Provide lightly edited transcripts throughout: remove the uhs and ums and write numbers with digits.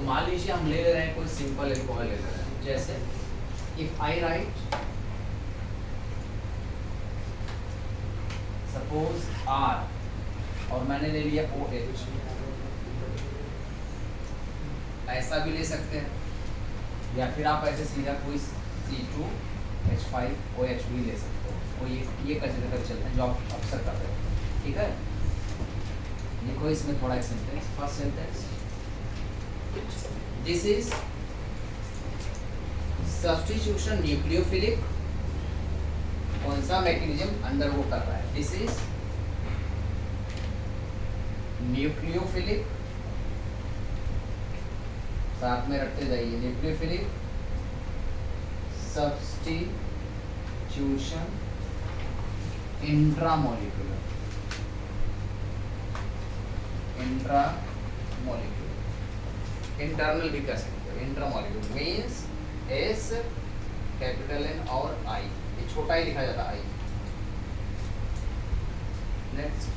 तो मान लीजिए हम ले रहे हैं कोई सिंपल अल्कोहल ले रहे हैं, जैसे if I right suppose R और मैंने ले लिया OH, ऐसा भी ले सकते हैं, या फिर आप ऐसे सीधा कोई C2H5OH भी ले सकते हो, कोई ये कंसिडर कर चलते हैं जो आप अक्सर कर रहे हो, ठीक है। देखो इसमें थोड़ा एक sentence, first sentence, this is substitution nucleophilic, कौन सा मैकेनिज्म अंडर वो कर रहा है, दिस इज न्यूक्लियोफिलिक, साथ में रखते जाइए, न्यूक्लियोफिलिक सब्स्टिट्यूशन इंट्रामोलिकुलर, इंटरनल भी कर सकते हो, intramolecular means S capital N और I, ये छोटा ही लिखा जाता है I। नेक्स्ट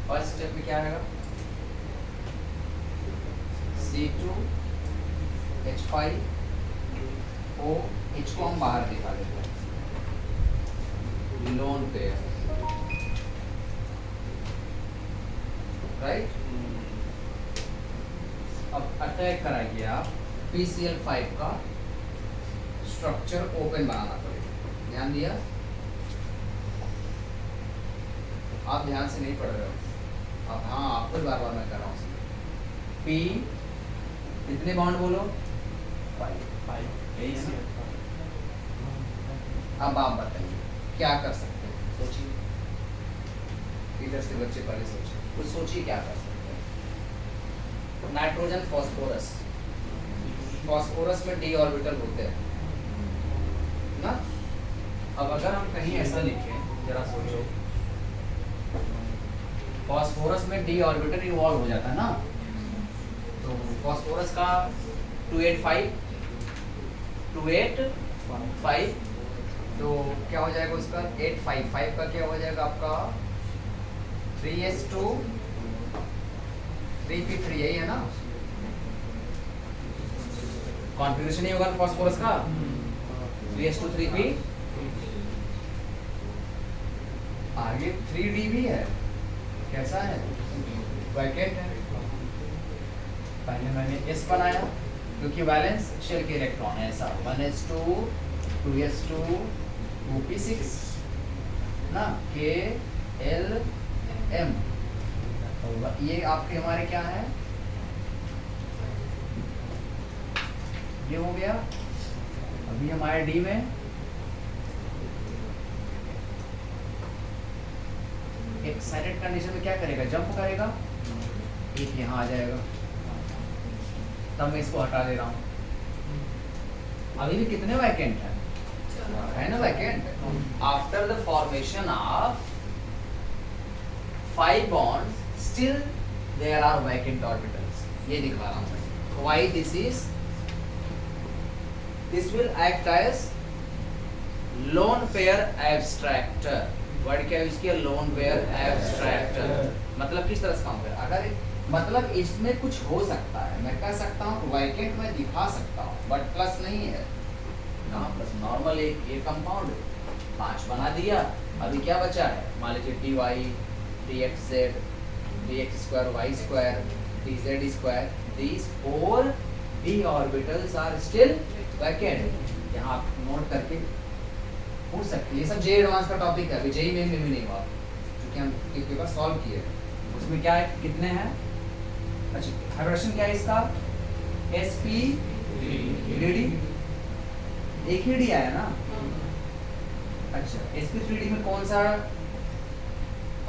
फर्स्ट स्टेप में क्या आएगा, C2H5OH को हम बाहर दिखा देते हैं, लोन पेयर, राइट। अब अटैक कराइए आप, PCl5 का स्ट्रक्चर ओपन बनाना पड़ेगा, ध्यान दिया, आप ध्यान से नहीं पढ़ रहे हो, अब हाँ आपको बार बार मैं कर रहा हूँ। P कितने बॉन्ड बोलो, 5। अब आप बताइए क्या कर सकते हैं, सोचिए, इधर से बच्चे पहले सोचिए, कुछ सोचिए क्या कर सकते हैं। नाइट्रोजन फॉस्फोरस, फॉस्फोरस में d ऑर्बिटल होते हैं ना। अब अगर हम कहीं ऐसा लिखें, जरा सोचो, फॉस्फोरस में d ऑर्बिटल इन्वॉल्व हो जाता है ना, तो फॉस्फोरस का 285 तो क्या हो जाएगा उसका 855 का क्या हो जाएगा आपका 3s2 3p3, यही है ना कॉन्फ़िगरेशन, ही होगा फॉस्फोरस का 3s2 3p, आगे 3d भी है, कैसा है, वैकेंट है। पहले मैंने S बनाया क्योंकि वैलेंस शेल के इलेक्ट्रॉन है ऐसा, 1s2 2s2 2p6 ना, KLM, ये आपके हमारे क्या है, ये हो गया। अभी हमारे D में एक्साइटेड कंडीशन में क्या करेगा, जंप करेगा, एक यहाँ आ जाएगा, तब मैं इसको हटा दे रहा हूँ। अभी भी कितने वैकेंट है ना vacant. After the formation of 5 bonds still there are vacant orbitals, ये दिखा रहा हूँ मैं। Why this will act as lone pair abstractor, word क्या यूज किया, लोन पेयर एब्स्ट्रैक्टर, मतलब किस तरह से काम करेगा, अगर मतलब इसमें कुछ हो सकता है, मैं कह सकता हूँ वैकेंट में दिखा सकता हूँ, बट प्लस नहीं है, कहाँ प्लस, नॉर्मल एक कंपाउंड 5 बना दिया, अभी क्या बचा है, मान लीजिए dy dxz dx2 y2 dz2, these 4 d orbitals are still vacant, यहाँ आप नोट करके पूछ सकते, ये सब जे एडवांस का टॉपिक है, अभी जेई में भी नहीं हुआ क्योंकि हम एक पेपर सॉल्व किए, उसमें क्या है, कितने हैं, अच्छा हाइब्रिडेशन क्या है इसका, sp3d, एक ही डी आया ना, अच्छा sp3d में कौन सा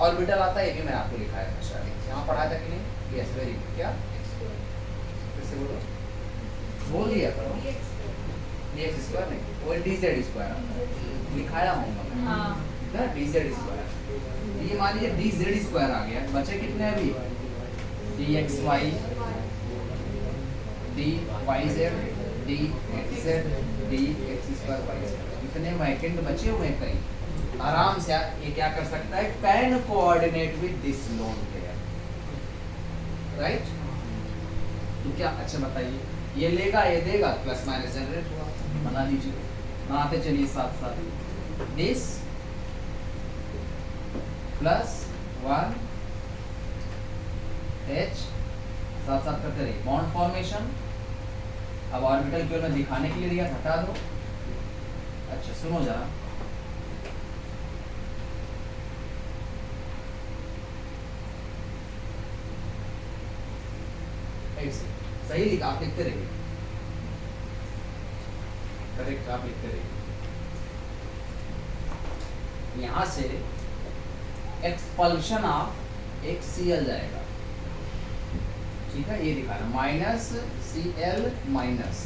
ऑर्बिटल आता है, ये भी मैंने आपको लिखा है, अच्छा यहाँ पढ़ा था कि नहीं, यस वेरी गुड, क्या फिर से बोलो, बोल दिया करो, dx2 नहीं, वो dz2 लिखाया होगा ना, dz2, ये मान लीजिए dz2 आ गया, बचे कितने अभी, dxy dyz dxz dx2 y, इतने वैकेंट बचे हुए हैं कहीं, आराम से ये क्या कर सकता है, can coordinate with this lone pair, right. तो क्या, अच्छा बताइए, ये लेगा ये देगा, प्लस माइनस जनरेट हुआ, बना लीजिए, बनाते चलिए साथ साथ। दिस प्लस 1 H साथ साथ करते रहिए, बॉन्ड फॉर्मेशन। अब ऑर्बिटल केवल मैं दिखाने के लिए दिया, हटा दो। अच्छा सुनो जरा, सही लिखा, आप लिखते रहिए, करेक्ट आप लिखते रहिए। यहां से एक्सपल्शन ऑफ एक Cl जाएगा, ठीक है, ये दिखाना माइनस Cl माइनस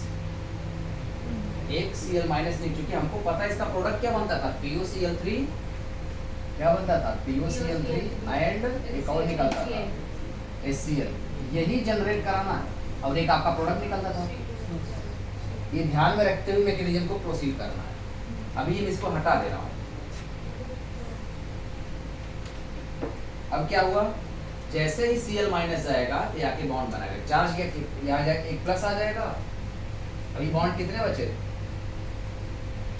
एक Cl माइनस नहीं, क्योंकि हमको पता है इसका प्रोडक्ट क्या बनता था, PoCl3, क्या बनता था PoCl3 एंड एक और निकलता था HCl, यही जनरेट कराना है, और एक आपका प्रोडक्ट निकलता था। ये ध्यान में रखते हुए मैकेनिज्म को प्रोसीड करना है। अभी मैं इसको हटा दे रहा हूँ। अब क्या हुआ, जैसे ही Cl माइनस जाएगा तो यहाँ के बॉन्ड बनाएगा, चार्ज यहाँ जाके एक प्लस आ जाएगा। अभी बॉन्ड कितने बचे,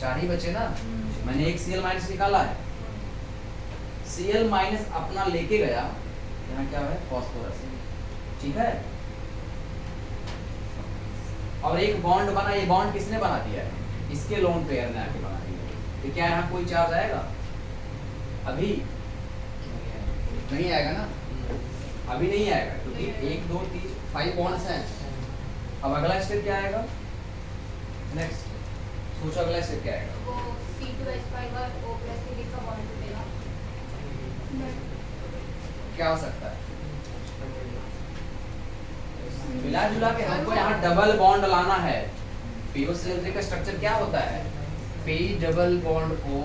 4 ही बचे ना, मैंने एक Cl माइनस निकाला है। Cl माइनस अपना लेके गया, यहाँ क्या है फॉस्फोरस, ठीक है, और एक बॉन्ड बना, ये बॉन्ड किसने बना दिया है, इसके लोन पेयर ने आके बना दिया है। तो क्या यहाँ कोई चार्ज आएगा, अभी नहीं आएगा ना, अभी नहीं आएगा, क्योंकि 1 2 3 5 बॉन्ड्स हैं। अब अगला स्टेप क्या आएगा, नेक्स्ट सोचो अगला स्टेप क्या आएगा, वो C2H5 और O+ के बीच का बॉन्ड टूटेगा। क्या हो सकता है, मिला जुला के हमको यहाँ डबल बॉन्ड लाना है। PoCl3 का स्ट्रक्चर क्या होता है, P double bond O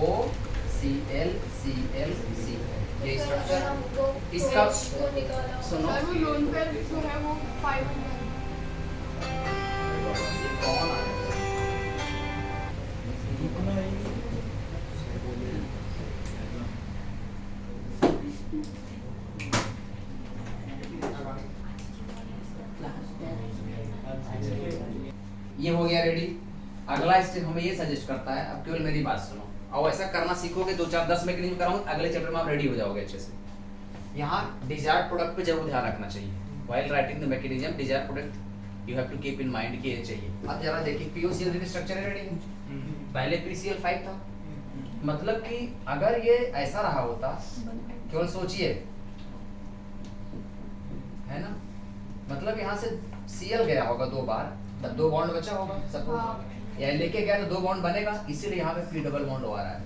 Cl Cl C, ये स्ट्रक्चर इसका सुनो, वो लोन पेयर जो है वो 5 कौन आया? ये हो गया रेडी। अगला स्टेप हमें ये सजेस्ट करता है, अब केवल मेरी बात सुनो, और ऐसा करना सीखोगे 2 4 10 मैकेनिज्म कराऊंगा, अगले चैप्टर में आप रेडी हो जाओगे अच्छे से। यहाँ डिजायर्ड प्रोडक्ट पे जरूर ध्यान रखना चाहिए, while writing the mechanism desired product you have to keep in mind कि ये चाहिए। अब जरा देखिए PoCl3 का स्ट्रक्चर है रेडी, पहले PCl5 था, मतलब कि अगर ये ऐसा रहा होता, केवल सोचिए, है ना, मतलब यहाँ से Cl गया होगा 2 बार, तब 2 बॉन्ड बचा होगा सपोज, या लेके गया तो 2 बॉन्ड बनेगा, इसीलिए यहाँ पे P डबल बॉन्ड हो रहा है,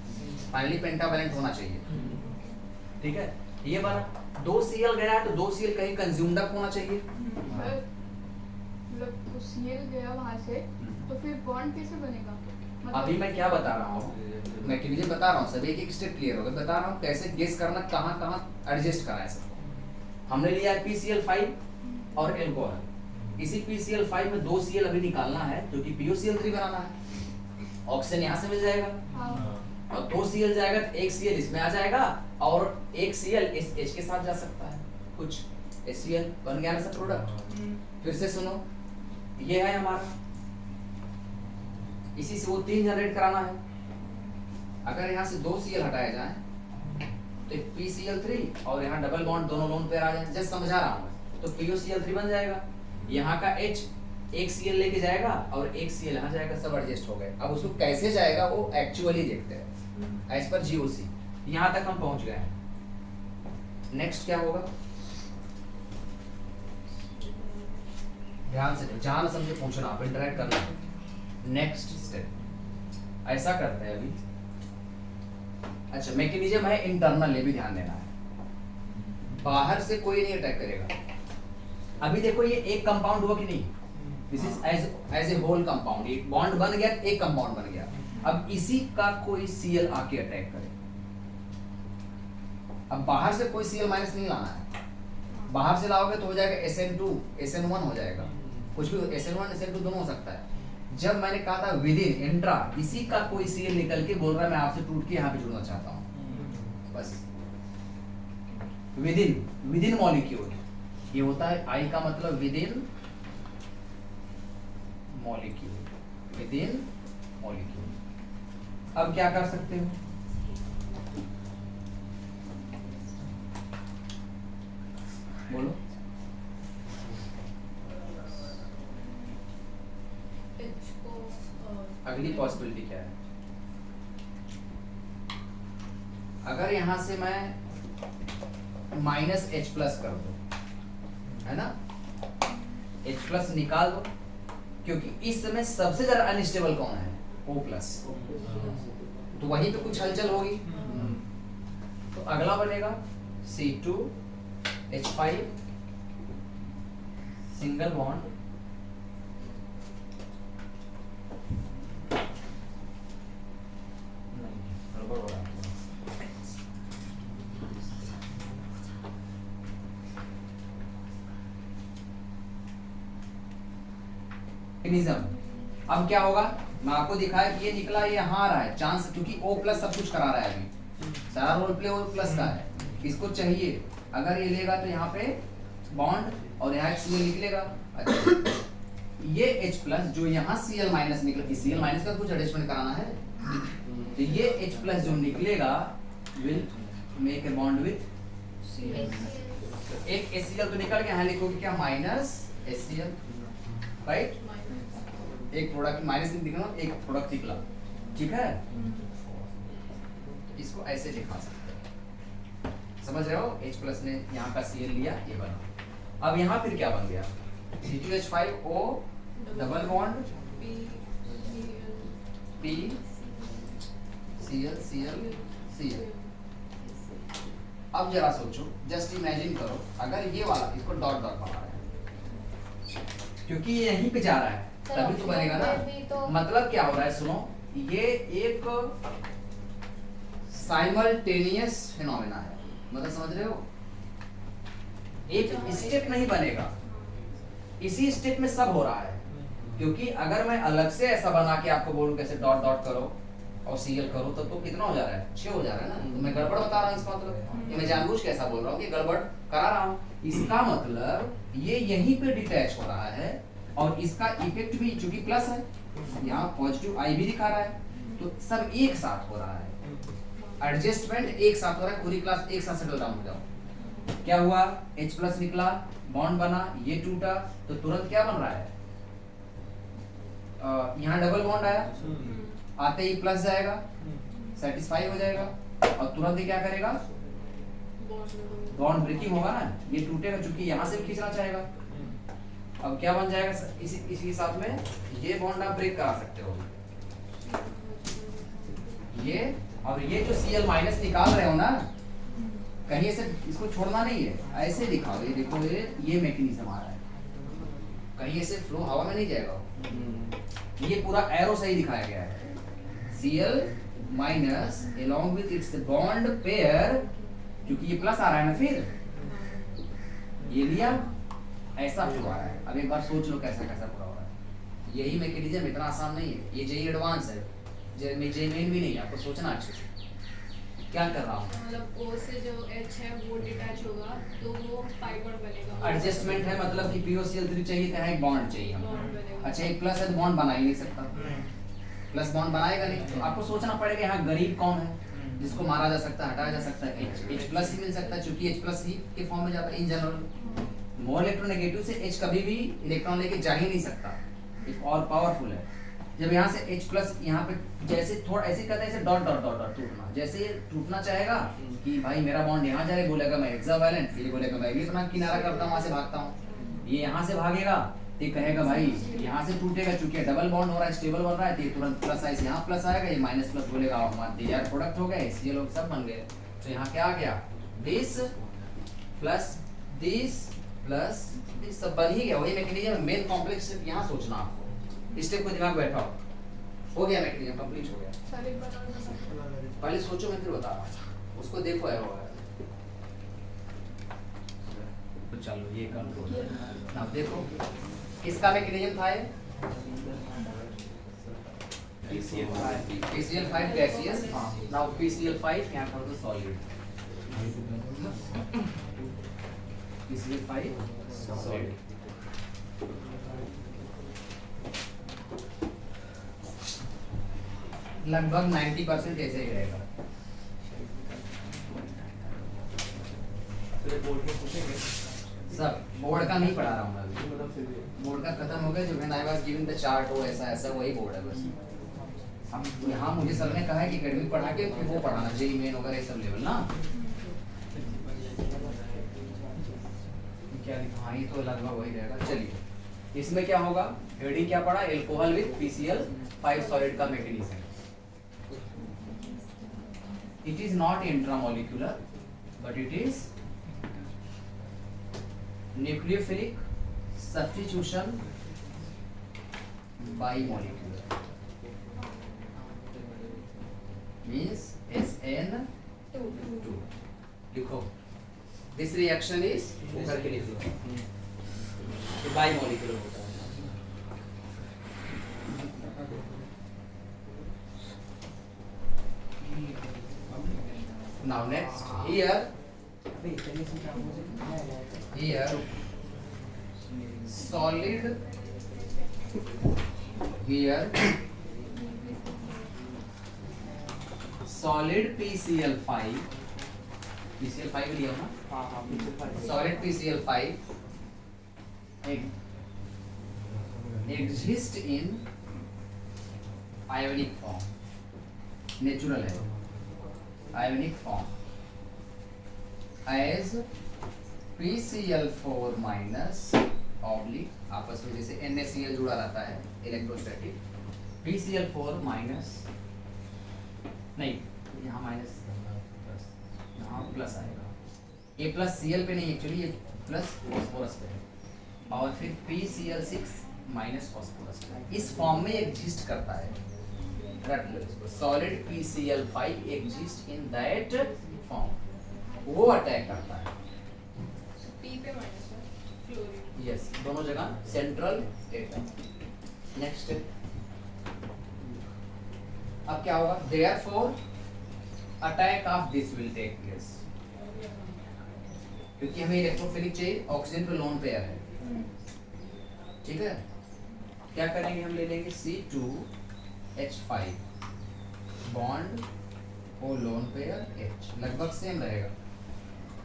फाइनली पेंटावैलेंट होना चाहिए, ठीक है। ये बार 2 Cl गया है तो 2 Cl कहीं कंज्यूम्ड अप होना चाहिए, मतलब तो Cl गया वहां से, तो फिर बॉन्ड कैसे बनेगा, मतलब अभी मैं क्या बता रहा हूँ, मैकेनिज्म बता रहा हूँ, सभी एक स्टेप क्लियर हो गया, बता रहा हूँ कैसे गेस करना, कहाँ कहाँ एडजस्ट करना है सबको। हमने लिया है PCl5 और एल्कोहल, इसी PCl5 में 2 Cl अभी निकालना है, क्योंकि PoCl3 बनाना है, ऑक्सीजन यहाँ से मिल जाएगा, और 2 Cl जाएगा तो 1 Cl इसमें आ जाएगा, और 1 Cl इस H के साथ जा सकता है, कुछ HCl बन गया ना सब प्रोडक्ट। फिर से सुनो, ये है हमारा, इसी से वो 3 जनरेट कराना है। अगर यहाँ से 2 Cl हटाए जाए तो PCl3 और यहाँ डबल बॉन्ड दोनों लोन पेयर आ जाए, जस्ट समझा रहा हूँ, तो PoCl3 बन जाएगा, यहाँ का H 1 Cl लेके जाएगा और 1 Cl यहाँ जाएगा, सब एडजस्ट हो गए। अब उसको कैसे जाएगा वो एक्चुअली देखते हैं एज पर GOC। यहाँ तक हम पहुंच गए, नेक्स्ट क्या होगा, ध्यान से जहां समझे पूछना, आप इंटरेक्ट करना। नेक्स्ट स्टेप ऐसा करते हैं अभी, अच्छा मैकेनिज्म है इंटरनल, ये भी ध्यान देना है, बाहर से कोई नहीं अटैक करेगा। अभी देखो ये एक कंपाउंड हुआ कि नहीं, this is as a whole compound, एक बॉन्ड बन गया, एक कंपाउंड बन गया। अब इसी का कोई Cl आके अटैक करे, अब बाहर से कोई Cl माइनस नहीं लाना है, बाहर से लाओगे तो हो जाएगा SN2 SN1 हो जाएगा, कुछ भी SN1 SN2 दोनों हो सकता है। जब मैंने कहा था विद इन इंट्रा, इसी का कोई Cl निकल के बोल रहा है मैं आपसे टूट के यहाँ पे जुड़ना चाहता हूँ, विदिन मॉलिक्यूल, ये होता है आई का मतलब विदिन मॉलिक्यूल, विदिन मॉलिक्यूल। अब क्या कर सकते हो, बोलो। H को अगली पॉसिबिलिटी क्या है, अगर यहां से मैं माइनस H प्लस कर दूं, है ना, H प्लस निकाल दो, क्योंकि इस समय सबसे ज्यादा अनस्टेबल कौन है, O प्लस, तो वहीं पे कुछ हलचल होगी। तो अगला बनेगा C2H5 सिंगल बॉन्ड गड़बड़ हो रहा है। अब क्या होगा, मैं आपको दिखाया कि ये निकला, ये यहाँ आ रहा है चांस, क्योंकि O प्लस सब कुछ करा रहा है, अभी सारा रोल प्ले O प्लस का है, इसको चाहिए, अगर ये लेगा तो यहाँ पे बॉन्ड और यहाँ Cl निकलेगा। अच्छा, ये H प्लस जो यहाँ Cl माइनस निकला, Cl माइनस का कुछ एडजस्टमेंट कराना है, तो ये H प्लस जो निकलेगा will make a bond with एक HCl, तो निकल के यहाँ लिखोगे क्या, माइनस HCl, राइट, एक प्रोडक्ट माइनस दिखना, एक प्रोडक्ट निकला, ठीक है, इसको ऐसे दिखा सकते हैं, समझ रहे हो, H प्लस ने यहाँ का Cl लिया, ये बना। अब यहाँ फिर क्या बन गया, C2H5O double bond P Cl Cl Cl। अब जरा सोचो, जस्ट इमेजिन करो, अगर ये वाला इसको डॉट डॉट बना रहा है, क्योंकि ये यहीं पे जा रहा है, तभी तो बनेगा ना, तो मतलब क्या हो रहा है, सुनो, ये एक साइमल्टेनियस फिनोमेना है, मतलब समझ रहे हो, एक स्टेप नहीं बनेगा, इसी स्टेप में सब हो रहा है, क्योंकि अगर मैं अलग से ऐसा बना के आपको बोलूं कैसे डॉट डॉट करो और Cl करो, तो कितना हो जा रहा है, 6 हो जा रहा है ना, तो मैं गड़बड़ बता रहा हूँ, इसका मतलब ये मैं जानबूझ के ऐसा बोल रहा हूँ कि गड़बड़ करा रहा हूँ, इसका मतलब ये यहीं पे डिटैच हो रहा है, और इसका इफेक्ट भी चूंकि प्लस है, यहाँ पॉजिटिव आई भी दिखा रहा है, तो सब एक साथ हो रहा है, एडजस्टमेंट एक साथ हो रहा है, पूरी क्लास एक साथ सेटल डाउन हो जाओ। क्या हुआ, H प्लस निकला, बॉन्ड बना, ये टूटा, तो तुरंत क्या बन रहा है, यहाँ डबल बॉन्ड आया, आते ही प्लस जाएगा, सेटिस्फाई हो जाएगा, और तुरंत ही क्या करेगा, बॉन्ड ब्रेकिंग होगा ना, ये टूटेगा, चूंकि यहाँ से भी खींचना चाहेगा, अब क्या बन जाएगा, इसी के साथ में ये बॉन्ड आप ब्रेक करा सकते हो, ये और ये जो Cl माइनस निकाल रहे हो ना, कहीं से इसको छोड़ना नहीं है, ऐसे दिखाओ, ये देखो, ये मैकेनिज्म आ रहा है, कहीं ऐसे फ्लो हवा में नहीं जाएगा, ये पूरा एरो सही दिखाया गया है, Cl minus along with its bond pair, क्योंकि ये प्लस आ रहा है ना, फिर ये लिया, ऐसा फ्लो आ रहा है। अब एक बार सोच लो कैसा कैसा पूरा हो रहा है, यही मैकेनिज्म, इतना आसान नहीं है, ये जेई एडवांस है, जे मेन भी नहीं है, आपको सोचना अच्छे से क्या कर रहा हूँ, मतलब O से जो H है वो डिटैच होगा, तो वो पाई बॉन्ड बनेगा, एडजस्टमेंट है, मतलब कि POCl3 चाहिए तो एक बॉन्ड चाहिए बॉन्ड हमको, बनेगा। अच्छा एक प्लस है तो बॉन्ड बना ही नहीं सकता, प्लस बॉन्ड बनाएगा नहीं, तो आपको सोचना पड़ेगा यहाँ गरीब कौन है जिसको मारा जा सकता है, हटाया जा सकता है, H प्लस ही मिल सकता है, क्योंकि H प्लस ही के फॉर्म में जाता है इन जनरल, मोल इलेक्ट्रोनेगेटिव से H कभी भी इलेक्ट्रॉन लेके जा ही नहीं सकता, एक और पावरफुल है, जब यहाँ से H प्लस यहाँ पे जैसे थोड़ा ऐसे कहते हैं, ऐसे डॉट डॉट डॉट डॉट टूटना, जैसे ये टूटना चाहेगा कि भाई मेरा बॉन्ड यहाँ जा रहा है, बोलेगा मैं हेक्सावैलेंट, ये बोलेगा मैं भी अपना किनारा करता हूँ, वहाँ से भागता हूँ, ये यहाँ से भागेगा, ये कहेगा भाई यहाँ से टूटेगा, चूंकि डबल बॉन्ड हो रहा है, स्टेबल बन रहा है, तो ये तुरंत प्लस आइस यहाँ प्लस आएगा, ये माइनस प्लस बोलेगा, हमारे यार प्रोडक्ट हो गए, इसलिए लोग सब बन गए, तो यहाँ क्या आ गया, दिस प्लस दिस सब बन ही गया, वही मैकेनिज्म, मेन कॉम्प्लेक्स यहाँ सोचना आपको, स्टेप को दिमाग बैठाओ, हो गया मैकेनिज्म कंप्लीट हो गया, सर एक बार और बता, पहले सोचो, मैं फिर बता रहा हूँ, उसको देखो है होगा, तो चलो ये कंट्रोल, अब देखो किसका मैकेनिज्म था ये, PCl5 गैसियस, नाउ PCl5 यहाँ कर दो सॉलिड, PCl5 सॉलिड। लगभग 90% ऐसे ही रहेगा। सब बोर्ड का नहीं पढ़ा रहा हूँ मैं अभी, बोर्ड का खत्म हो गया। जो when I was giving the chart हो ऐसा ऐसा वही बोर्ड है बस। अब यहाँ मुझे सर ने कहा है कि एकेडमिक पढ़ा के फिर वो पढ़ाना जेईई मेन वगैरह ये सब लेवल ना। क्या लिखा? हाँ ये तो लगभग वही रहेगा। चलिए इसमें क्या होगा, एडी क्या पढ़ा, एल्कोहल विद PCl5 सॉलिड का mechanism. It is not intramolecular but it is nucleophilic substitution bimolecular, means SN2। लिखो दिस रिएक्शन इज ऊपर के लिए बाइमोलिक्यूलर होता है। Now next here solid here solid PCl5 लिया ना, solid PCl5 exist in ionic form, natural है ionic form as PCl4 minus oblique, आपस में जैसे NaCl जुड़ा रहता है इलेक्ट्रोस्टैटिक, PCl4 माइनस नहीं, यहाँ माइनस यहाँ प्लस आएगा, ये प्लस Cl पे नहीं एक्चुअली ये प्लस फॉस्फोरस पे है, और फिर PCl6 माइनस फॉस्फोरस पे इस फॉर्म में एग्जिस्ट करता है। Solid PCl5 exist in that form, वो अटैक करता है P पे माइनस है क्लोरीन। यस, दोनों जगह सेंट्रल एटम। नेक्स्ट अब क्या होगा, therefore attack of this will take place, क्योंकि हमें इलेक्ट्रोफिलिक चाहिए, ऑक्सीजन पे लोन पेयर है, ठीक है। क्या करेंगे, हम ले लेंगे C2H5 bond O lone pair H, लगभग सेम रहेगा।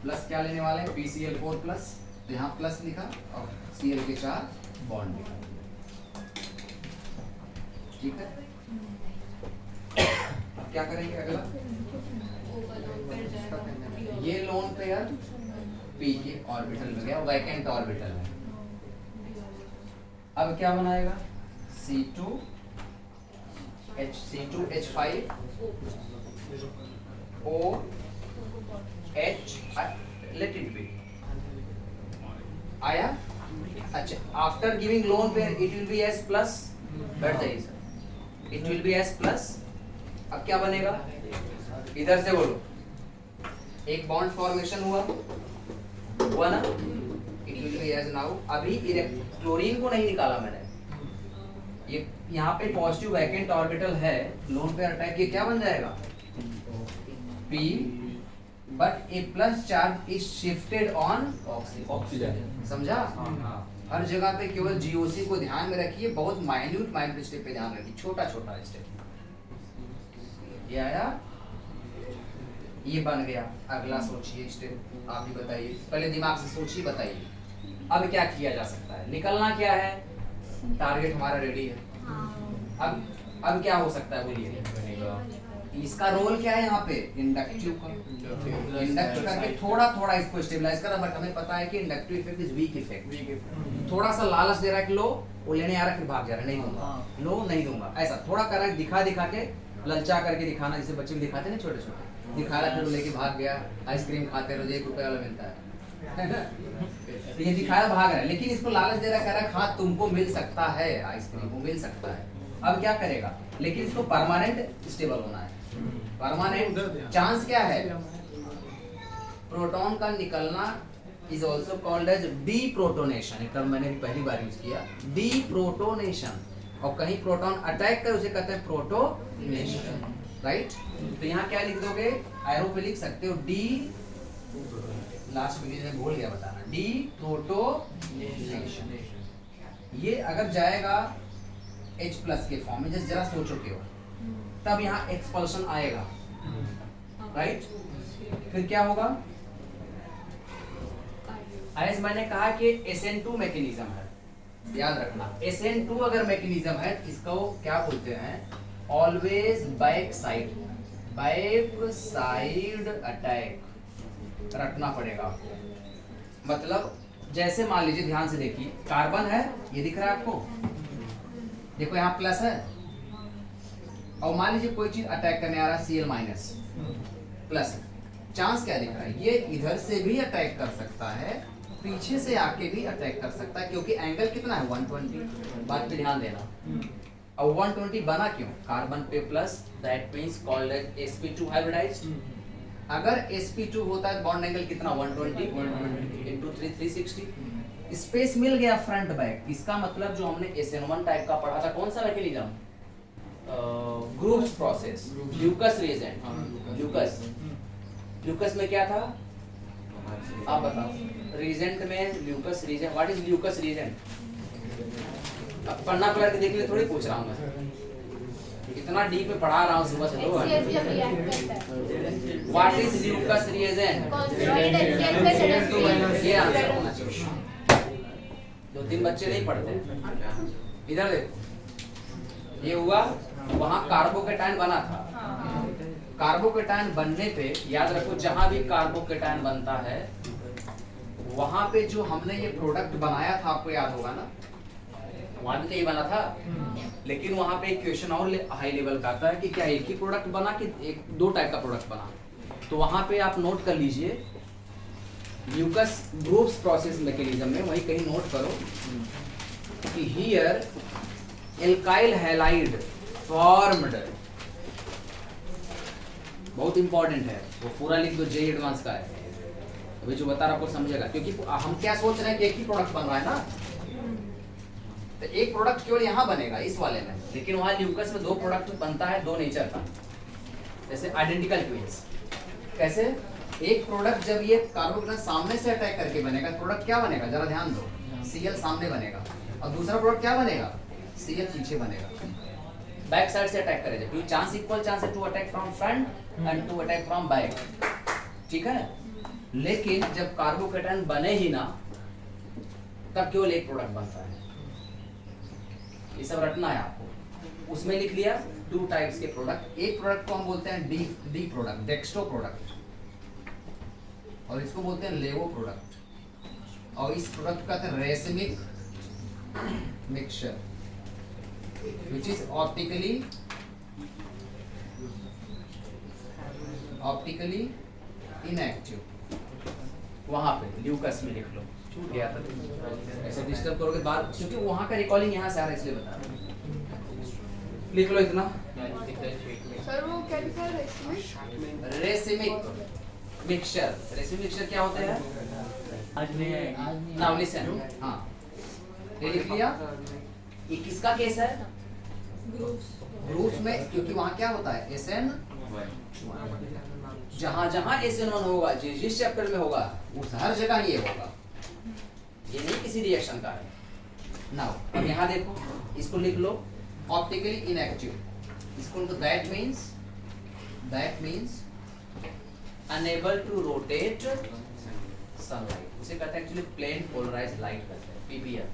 प्लस क्या लेने वाले हैं, PCl4 प्लस, तो यहाँ प्लस लिखा और Cl के 4 बॉन्ड लिखा, ठीक है। अब क्या करेंगे अगला, ये लोन पेयर P के ऑर्बिटल में गया, वैकेंट ऑर्बिटल में। अब क्या बनाएगा, C2H5 OH, let it be, आया। अच्छा, after giving lone pair it will B S plus, बैठ जाइए sir, it will B S plus. अब क्या बनेगा, इधर से बोलो, एक बॉन्ड फॉर्मेशन हुआ ना, it will be as now. अभी क्लोरीन को नहीं निकाला मैंने, ये यहाँ पे पॉजिटिव वैकेंट ऑर्बिटल है, लोन पेयर अटैक, ये क्या बन जाएगा P, but a plus charge is shifted on oxygen, समझा। हर जगह पे केवल GOC को ध्यान में रखिए, बहुत माइन्यूट स्टेप पे ध्यान रखिए, छोटा छोटा स्टेप। ये आया, ये बन गया। अगला सोचिए स्टेप, आप ही बताइए, पहले दिमाग से सोचिए, बताइए अब क्या किया जा सकता है, निकलना क्या है, टारगेट हमारा रेडी है। अब क्या हो सकता है बोलिए, इसका रोल क्या है यहाँ पे, इंडक्टिव का, इंडक्टिव करके थोड़ा थोड़ा इसको स्टेबलाइज करा, बट हमें पता है कि inductive effect is weak effect. थोड़ा सा लालच दे रहा है कि लो, वो लेने आ रहा है फिर भाग जा रहा है, नहीं दूंगा, लो नहीं दूंगा, ऐसा थोड़ा कर रहा है, दिखा दिखा के, ललचा करके दिखाना, जैसे बच्चे दिखाते हैं ना छोटे छोटे, दिखा रहा फिर लेके भाग गया, आइसक्रीम खाते रोज 1 रुपए वाला मिलता है तो ये दिखाया भाग रहा है, लेकिन इसको लालच दे रहा है, कह रहा है हाँ तुमको मिल सकता है, आइसक्रीम को मिल सकता है। अब क्या करेगा, लेकिन इसको परमानेंट स्टेबल होना है। परमानेंट चांस क्या है, प्रोटॉन का निकलना is also called as deprotonation, एक टर्म मैंने भी पहली बार यूज किया, डीप्रोटोनेशन। और कहीं प्रोटॉन अटैक कर उसे कहते हैं प्रोटोनेशन, राइट। तो यहाँ क्या लिख दोगे, एरो पे लिख सकते हो डी लास्ट वीडियो में भूल गया बताना, डी प्रोटोनेशन। ये अगर जाएगा H प्लस के फॉर्म में, जस्ट जरा सोचो केवल, तब यहाँ एक्सपल्शन आएगा, राइट? फिर क्या होगा? एज मैंने कहा कि SN2 मैकेनिज्म है, याद रखना। SN2 अगर मैकेनिज्म है, इसको क्या बोलते हैं? ऑलवेज बैक साइड अटैक रखना पड़ेगा आपको। मतलब जैसे मान लीजिए, ध्यान से देखिए, कार्बन है, ये दिख रहा है आपको, देखो यहाँ प्लस है, और मान लीजिए कोई चीज अटैक करने आ रहा है, Cl माइनस प्लस, चांस क्या दिख रहा है? ये इधर से भी अटैक कर सकता है, पीछे से आके भी अटैक कर सकता है, क्योंकि एंगल कितना है? 120। बात पे ध्यान देना। और 120 बना क्यों? कार्बन पे plus, that means called as sp2 hybridised. अगर sp2 होता है, बॉन्ड एंगल कितना? 120 into 3 360। स्पेस मिल गया फ्रंट बैक। इसका मतलब जो हमने SN1 टाइप का पढ़ा था, कौन सा mechanism? Groups process, Lucas reagent. Lucas में क्या था? आप बताओ। रिएजेंट में Lucas reagent, what is Lucas reagent? अब पन्ना पलट के देख ले, थोड़ी पूछ रहा हूं मैं, इतना डीप में पढ़ा रहा हूं सुबह से। What is Lucas reagent? ये आंसर होना चाहिए। 2-3 बच्चे नहीं पढ़ते। इधर देखो, ये हुआ, वहां कार्बोकेटायन बना था। कार्बोकेटायन बनने पे याद रखो, जहां भी कार्बोकेटायन बनता है, वहां पे जो हमने ये प्रोडक्ट बनाया था, आपको याद होगा ना, वहां भी तो ये बना था। लेकिन वहां पे एक क्वेश्चन और हाई लेवल का आता है कि क्या एक ही प्रोडक्ट बना कि दो टाइप का प्रोडक्ट बना। तो वहां पे आप नोट कर लीजिए, ल्यूकस ग्रुप्स प्रोसेस मैकेनिज्म में वही कहीं नोट करो कि हियर एल्काइल हैलाइड फॉर्म्ड, बहुत इंपॉर्टेंट है, वो पूरा लिख दो, जे एडवांस का है। अभी जो बता रहा आपको समझेगा, क्योंकि हम क्या सोच रहे हैं कि एक ही प्रोडक्ट बन रहा है ना, तो एक प्रोडक्ट केवल यहाँ बनेगा इस वाले में, लेकिन वहाँ ल्यूकस में 2 प्रोडक्ट बनता है, 2 नेचर का। जैसे आइडेंटिकल ट्विंस। कैसे? एक प्रोडक्ट जब ये कार्बोकेटायन सामने से अटैक करके बनेगा, प्रोडक्ट क्या बनेगा? जरा ध्यान दो, Cl सामने बनेगा, और दूसरा प्रोडक्ट क्या बनेगा? Cl पीछे बनेगा, बैक साइड से अटैक करेगा, क्योंकि चांस इक्वल चांस है to attack from front and to attack from back. ठीक है? लेकिन जब कार्बोकेटायन बने ही ना, तब केवल एक प्रोडक्ट बनता है। ये सब रटना है आपको। उसमें लिख लिया 2 टाइप्स के प्रोडक्ट। एक प्रोडक्ट को हम बोलते हैं डी प्रोडक्ट, डेक्स्ट्रो प्रोडक्ट, और इसको बोलते हैं लेवो प्रोडक्ट, और इस प्रोडक्ट का कहते हैं racemic mixture, which is optically inactive। वहां पे ल्यूकस में लिख लो, छूट गया था, ऐसे डिस्टर्ब करोगे बात, क्योंकि वहां का रिकॉर्डिंग यहाँ से आ रहा है, इसलिए बता रहा हूं। लिख लो इतना। सर वो क्या लिखा है? Racemic mixture. रेसिमिक मिक्सचर क्या होता है? Now listen. हाँ, ये लिख लिया। ये किसका केस है? ग्रुप्स में, क्योंकि वहां क्या होता है? SN, जहां जहां SN1 होगा, जिस चैप्टर में होगा, उस हर जगह ये होगा, ये नहीं किसी रिएक्शन का है। नाउ अब यहाँ देखो, इसको लिख लो ऑप्टिकली इनएक्टिव। इसको that means unable to rotate sunlight. उसे कहते हैं एक्चुअली प्लेन पोलराइज्ड लाइट कहते हैं, PPL।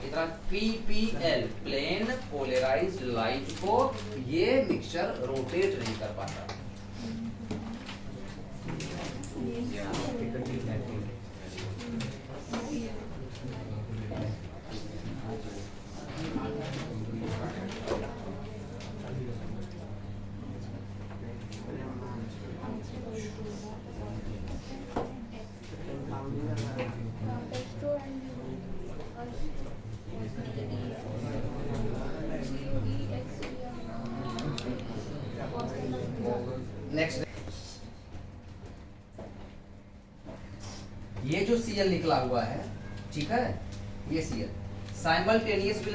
इतना PPL, प्लेन पोलराइज्ड लाइट को ये मिक्सचर रोटेट नहीं कर पाता। नेक्स्ट, ये जो Cl निकला हुआ है, ठीक है, ये Cl simultaneous will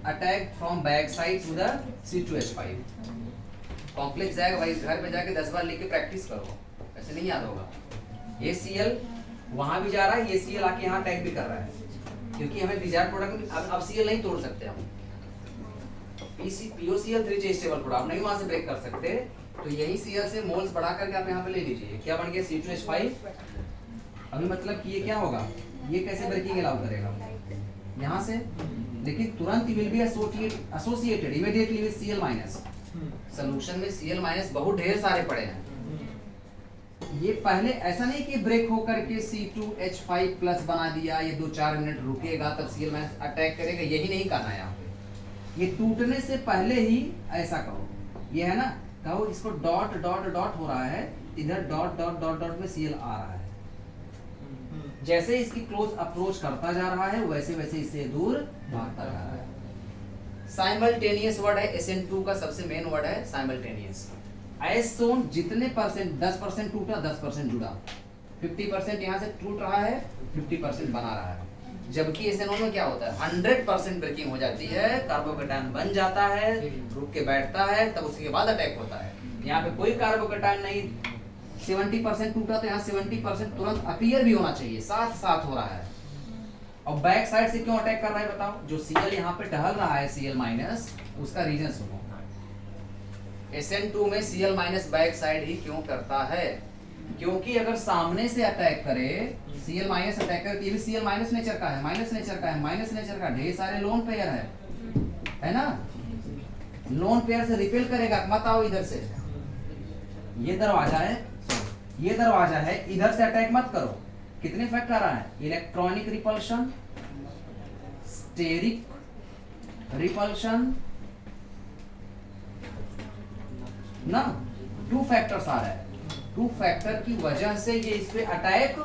attack from back side to the C2H5। Complex जाएगा भाई, घर पे जाके 10 बार लिख के प्रैक्टिस करो, ऐसे नहीं याद होगा। ये Cl वहां भी जा रहा है, ये Cl आके यहाँ अटैक भी कर रहा है, क्योंकि हमें डिजायर प्रोडक्ट अब Cl नहीं तोड़ सकते हम। POCl 3 स्टेबल प्रोडक्ट नहीं वहां से ब्रेक कर सकते, तो यही Cl से मोल्स बढ़ा करके आप यहाँ पे ले लीजिए। क्या बन गया C2H5। अभी मतलब कि ये क्या होगा, ये कैसे ब्रेकिंग अलाउ करेगा यहाँ से, लेकिन तुरंत will be associated immediately with Cl minus. Solution में Cl माइनस बहुत ढेर सारे पड़े हैं। ये पहले ऐसा नहीं कि ब्रेक होकर के C2H5 प्लस बना दिया, ये 2-4 मिनट रुकेगा तब Cl माइनस अटैक करेगा, यही नहीं करना है यहाँ पे। ये टूटने से पहले ही ऐसा कहो, ये है ना, कहो इसको डॉट डॉट डॉट हो रहा है, इधर डॉट डॉट डॉट डॉट में Cl आ रहा है। जैसे इसकी क्लोज अप्रोच करता जा रहा है वैसे वैसे इससे दूर भागता जा रहा है। साइमल्टेनियस वर्ड है SN2 का सबसे मेन वर्ड है साइमल्टेनियस। एज सोन जितने परसेंट 10% टूटा 10% जुड़ा, 50% यहाँ से टूट रहा है 50% बना रहा है। जबकि SNO में क्या होता है 100% ब्रेकिंग हो जाती है, कार्बोकेटायन बन जाता है, रुक के बैठता है, तब उसके बाद अटैक होता है। यहाँ पे कोई कार्बोकेटायन नहीं, 70% टूटा तो यहाँ 70% तुरंत अपीयर भी होना चाहिए, साथ साथ हो रहा है। और बैक साइड से क्यों अटैक कर रहा है बताओ, जो Cl यहाँ पे टहल रहा है Cl माइनस, उसका रीजन सुनो। SN2 में Cl माइनस बैक साइड ही क्यों करता है, क्योंकि अगर सामने से अटैक करे Cl माइनस अटैक करे, ये भी Cl माइनस नेचर का है, माइनस नेचर का है, माइनस नेचर का, ढेर सारे लोन पेयर है ना, लोन पेयर से रिपेल करेगा। मत आओ इधर से, ये दरवाजा है, ये दरवाजा है, इधर से अटैक मत करो। कितने फैक्टर आ रहा है, इलेक्ट्रॉनिक रिपल्शन, स्टेरिक रिपल्शन ना, 2 फैक्टर्स आ रहा है। 2 फैक्टर की वजह से ये इस पे अटैक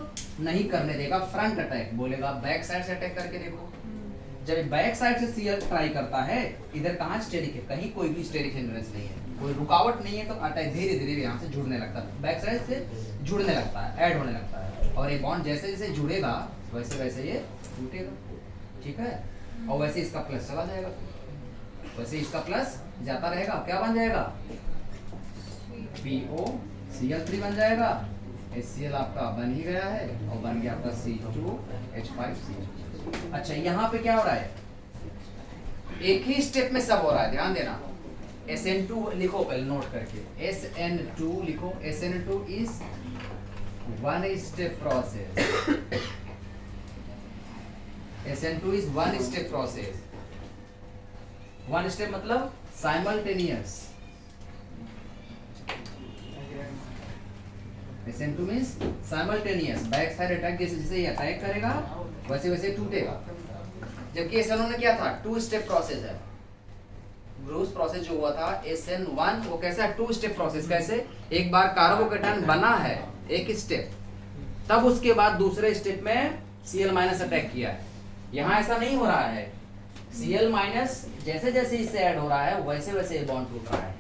नहीं करने देगा, फ्रंट अटैक बोलेगा, बैक साइड से अटैक करके देखो। जब बैक साइड से Cl ट्राई करता है, इधर कहाँ स्टेरिक है, कहीं कोई भी स्टेरिक हिंड्रेंस नहीं है, कोई रुकावट नहीं है, तो अटैक धीरे धीरे यहाँ से जुड़ने लगता है, बैक साइड से जुड़ने लगता है, ऐड होने लगता है। और ये बॉन्ड जैसे जैसे जुड़ेगा वैसे वैसे ये टूटेगा, ठीक है। और वैसे इसका प्लस चला जाएगा, वैसे इसका प्लस जाता रहेगा, क्या बन जाएगा POCl3 बन जाएगा। HCl आपका बन ही गया है और बन गया आपका C2H5। अच्छा यहाँ पे क्या हो रहा है, एक ही स्टेप में सब हो रहा है, ध्यान देना। SN2 लिखो पहले नोट करके, SN2 लिखो, SN2 is 1 step process। SN2 is 1 step process। 1 step मतलब simultaneous। SN2 means simultaneous, back side attack, जैसे जैसे ये अटैक करेगा वैसे वैसे टूटेगा। जबकि SN1 ने क्या था, 2 स्टेप प्रोसेस है। ग्रूस प्रोसेस जो हुआ था SN1 वो कैसा है, 2 स्टेप प्रोसेस। कैसे, एक बार कार्बोकेटायन बना है एक स्टेप, तब उसके बाद दूसरे स्टेप में Cl माइनस अटैक किया है। यहाँ ऐसा नहीं हो रहा है, Cl माइनस जैसे जैसे इससे ऐड हो रहा है वैसे वैसे ये बॉन्ड टूट रहा है।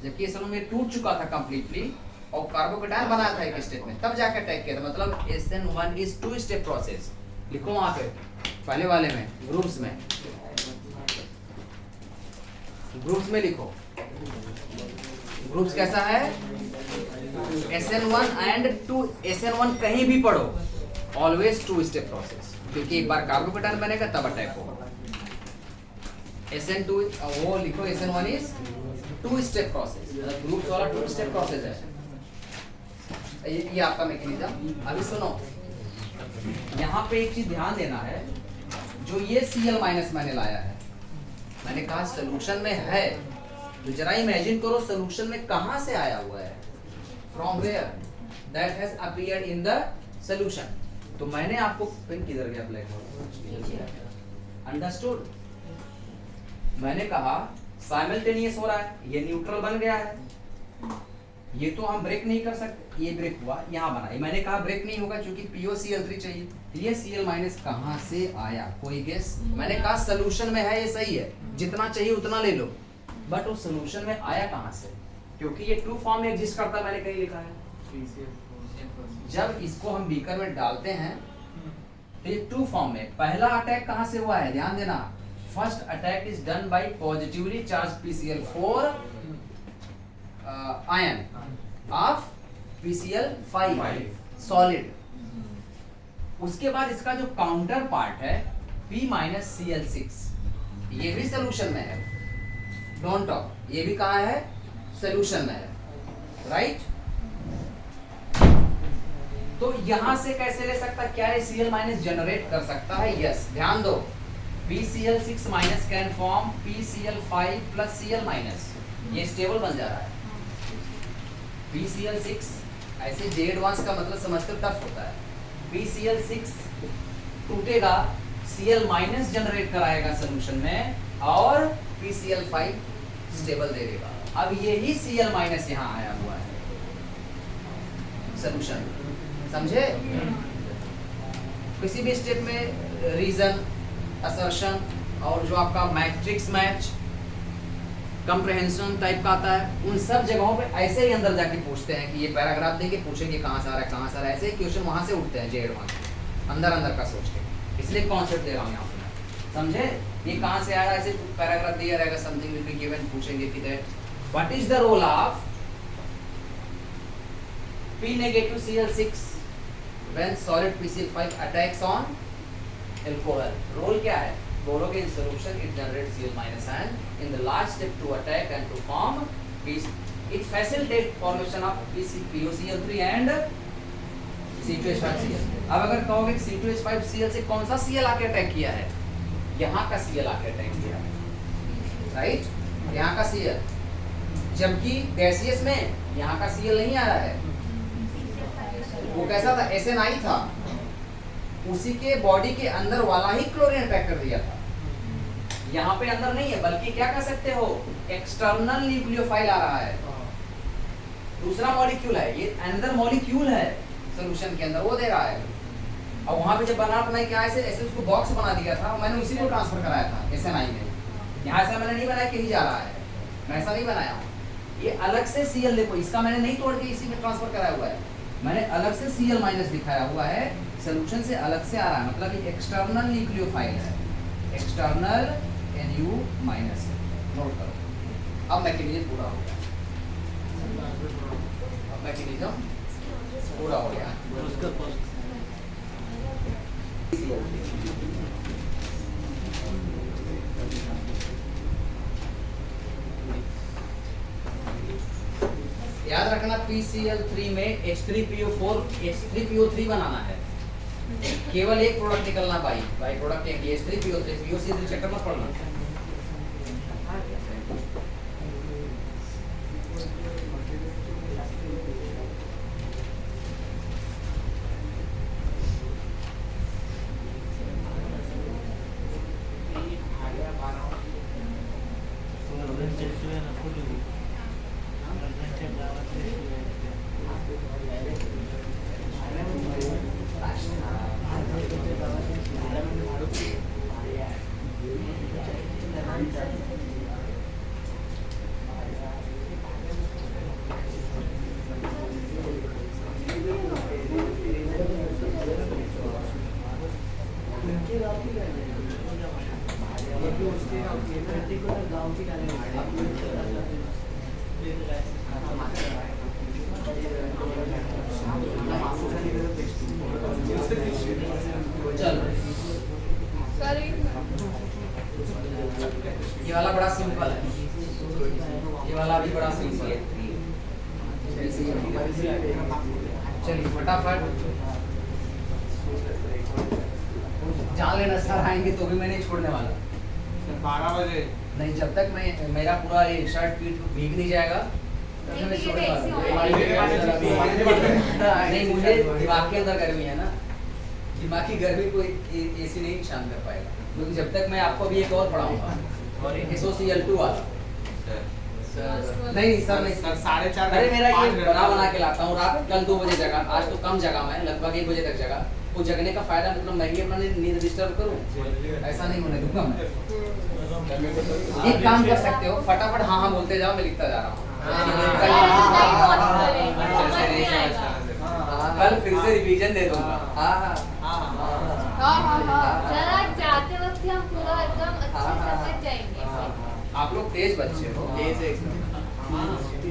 जबकि SN1 में टूट चुका था कंप्लीटली और कार्बोकेटायन बनाया था एक स्टेप में, तब जाकर अटैक किया था। मतलब SN1 इज 2 स्टेप प्रोसेस। लिखो वहां पे पहले वाले में, ग्रुप्स में, ग्रुप्स में लिखो। ग्रुप्स कैसा है, SN1 एंड 2। SN1 कहीं भी पढ़ो, ऑलवेज 2 स्टेप प्रोसेस, क्योंकि एक बार कार्बोकेटायन बनेगा तब अटैक होगा। SN2 वो लिखो, SN1 इज 2 स्टेप प्रोसेस, मतलब ग्रुप्स वाला 2 स्टेप प्रोसेस है। ये आपका मैकेनिज्म। अभी सुनो, यहाँ पे एक चीज ध्यान देना है, जो ये Cl माइनस मैंने लाया है, मैंने कहा सोल्यूशन में है, तो जरा इमेजिन करो सोल्यूशन में कहां से आया हुआ है, from where that has appeared in the solution. तो मैंने आपको पेन किधर गया, ब्लैक बोर्ड, अंडरस्टूड। मैंने कहा साइमल्टेनियस हो रहा है, ये न्यूट्रल बन गया है, ये तो हम ब्रेक नहीं कर सकते, ये ब्रेक हुआ यहाँ बना, ये मैंने कहा ब्रेक नहीं होगा क्योंकि POCl3 चाहिए। ये Cl माइनस कहाँ से आया, कोई गेस? मैंने कहा सोल्यूशन में है, ये सही है, जितना चाहिए उतना ले लो, बट वो सोल्यूशन में आया कहाँ से, क्योंकि ये 2 फॉर्म में एग्जिस्ट करता है, मैंने कहीं लिखा है। जब इसको हम बीकर में डालते हैं तो ये 2 फॉर्म में, पहला अटैक कहाँ से हुआ है ध्यान देना, first attack is done by positively charge PCl4 ion of PCl5, solid. उसके बाद इसका जो काउंटर पार्ट है P माइनस Cl6, ये भी सोल्यूशन में है, डोंट टॉक, ये भी कहाँ है, सोल्यूशन में है, राइट। तो यहां से कैसे ले सकता, क्या ये Cl माइनस जनरेट कर सकता है, यस। ध्यान दो, PCl6 minus can form PCl5 plus Cl minus, ये स्टेबल बन जा रहा है। PCl6 ऐसे J एडवांस का मतलब समझते टफ होता है। PCl6 टूटेगा, Cl माइनस जनरेट कराएगा सोल्यूशन में और PCl5 स्टेबल दे देगा। अब यही Cl माइनस यहाँ आया हुआ है सोल्यूशन, समझे। किसी भी स्टेप में रीजन, असर्शन और जो आपका मैट्रिक्स मैच, कंप्रहेंशन टाइप का आता है, उन सब जगहों पे ऐसे ही अंदर जाके पूछते हैं कि ये पैराग्राफ देंगे, पूछेंगे कहाँ से आ रहा है, कहाँ से आ रहा है, ऐसे ही क्वेश्चन वहां से उठते हैं जे एडवांस, अंदर अंदर का सोच के। इसलिए कॉन्सेप्ट दे रहा हूँ यहाँ पे, समझे। ये कहाँ से आया, ऐसे पैराग्राफ दिया रहेगा, समथिंग विल बी गिवन, पूछेंगे कि that what is the role of P negative Cl6 when solid PCl5 attacks on alcohol. Role क्या है, बोलोगे in solution it generates Cl minus and in the last step to attack and to form it facilitate formation of POCl3 and C2H5Cl। अब अगर कहोगे C2H5Cl से कौन सा Cl आके अटैक किया है, यहाँ का Cl आके अटैक किया है, राइट, यहाँ का Cl, जबकि गैसियस में यहाँ का Cl नहीं आ रहा है। वो कैसा था, SNI था, उसी के बॉडी के अंदर वाला ही क्लोरीन अटैक कर दिया था। यहाँ पे अंदर नहीं है, बल्कि क्या कह सकते हो, एक्सटर्नल न्यूक्लियोफाइल आ रहा है, दूसरा मॉलिक्यूल है, ये अंदर मॉलिक्यूल है सोल्यूशन के अंदर, वो दे रहा है। और वहां पे जब बनाया क्या ऐसे ऐसे उसको बॉक्स बना दिया था, मैंने उसी को ट्रांसफर कराया था SNI में। यहाँ से मैंने नहीं बनाया कि जा रहा है, मैं ऐसा नहीं बनाया हूँ। ये अलग से Cl देखो, इसका मैंने नहीं तोड़ के इसी में ट्रांसफर कराया हुआ है, मैंने अलग से Cl माइनस दिखाया हुआ है, सोल्यूशन से अलग से आ रहा है, मतलब ये एक्सटर्नल न्यूक्लियोफाइल है, एक्सटर्नल Nu माइनस, नोट करो। अब मैकेनिज्म पूरा हो गया, अब मैकेनिज्म पूरा हो गया। याद रखना PCl3 में H3PO4 H3PO3 बनाना है, केवल एक प्रोडक्ट निकलना, बाई प्रोडक्ट है H3PO3, POC चक्कर मत पड़ना। ये वाला बड़ा सिंपल है, ये वाला भी बड़ा सिंपल है। चलिए फटाफट जान लेना, सर आएंगे तो भी मैं नहीं छोड़ने वाला। 12 बजे नहीं, जब तक मैं मेरा पूरा ये शर्ट पीट भीग नहीं जाएगा तब तक मैं छोड़ने वाला नहीं। मुझे दिमाग के अंदर गर्मी है ना, दिमाग की गर्मी को एसी नहीं शांत कर पाएगा, क्योंकि जब तक मैं आपको अभी एक और पढ़ाऊंगा और SOCl2 वाला। नहीं सर, नहीं सर, 4:30। अरे मेरा ये बना के लाता हूँ, रात कल 2 बजे जगा, आज तो कम जगा, मैं लगभग 1 बजे तक जगा। वो जगने का फायदा मतलब मैं ही अपना नींद डिस्टर्ब करूँ, ऐसा नहीं होने दूंगा मैं। एक काम कर सकते हो, फटाफट हाँ हाँ बोलते जाओ, मैं लिखता जा रहा हूँ। कल फिर से रिवीजन दे दूंगा। जरा जाते वक्त हम पूरा एकदम अच्छे से समझ जाएंगे। आप लोग तेज बच्चे हो,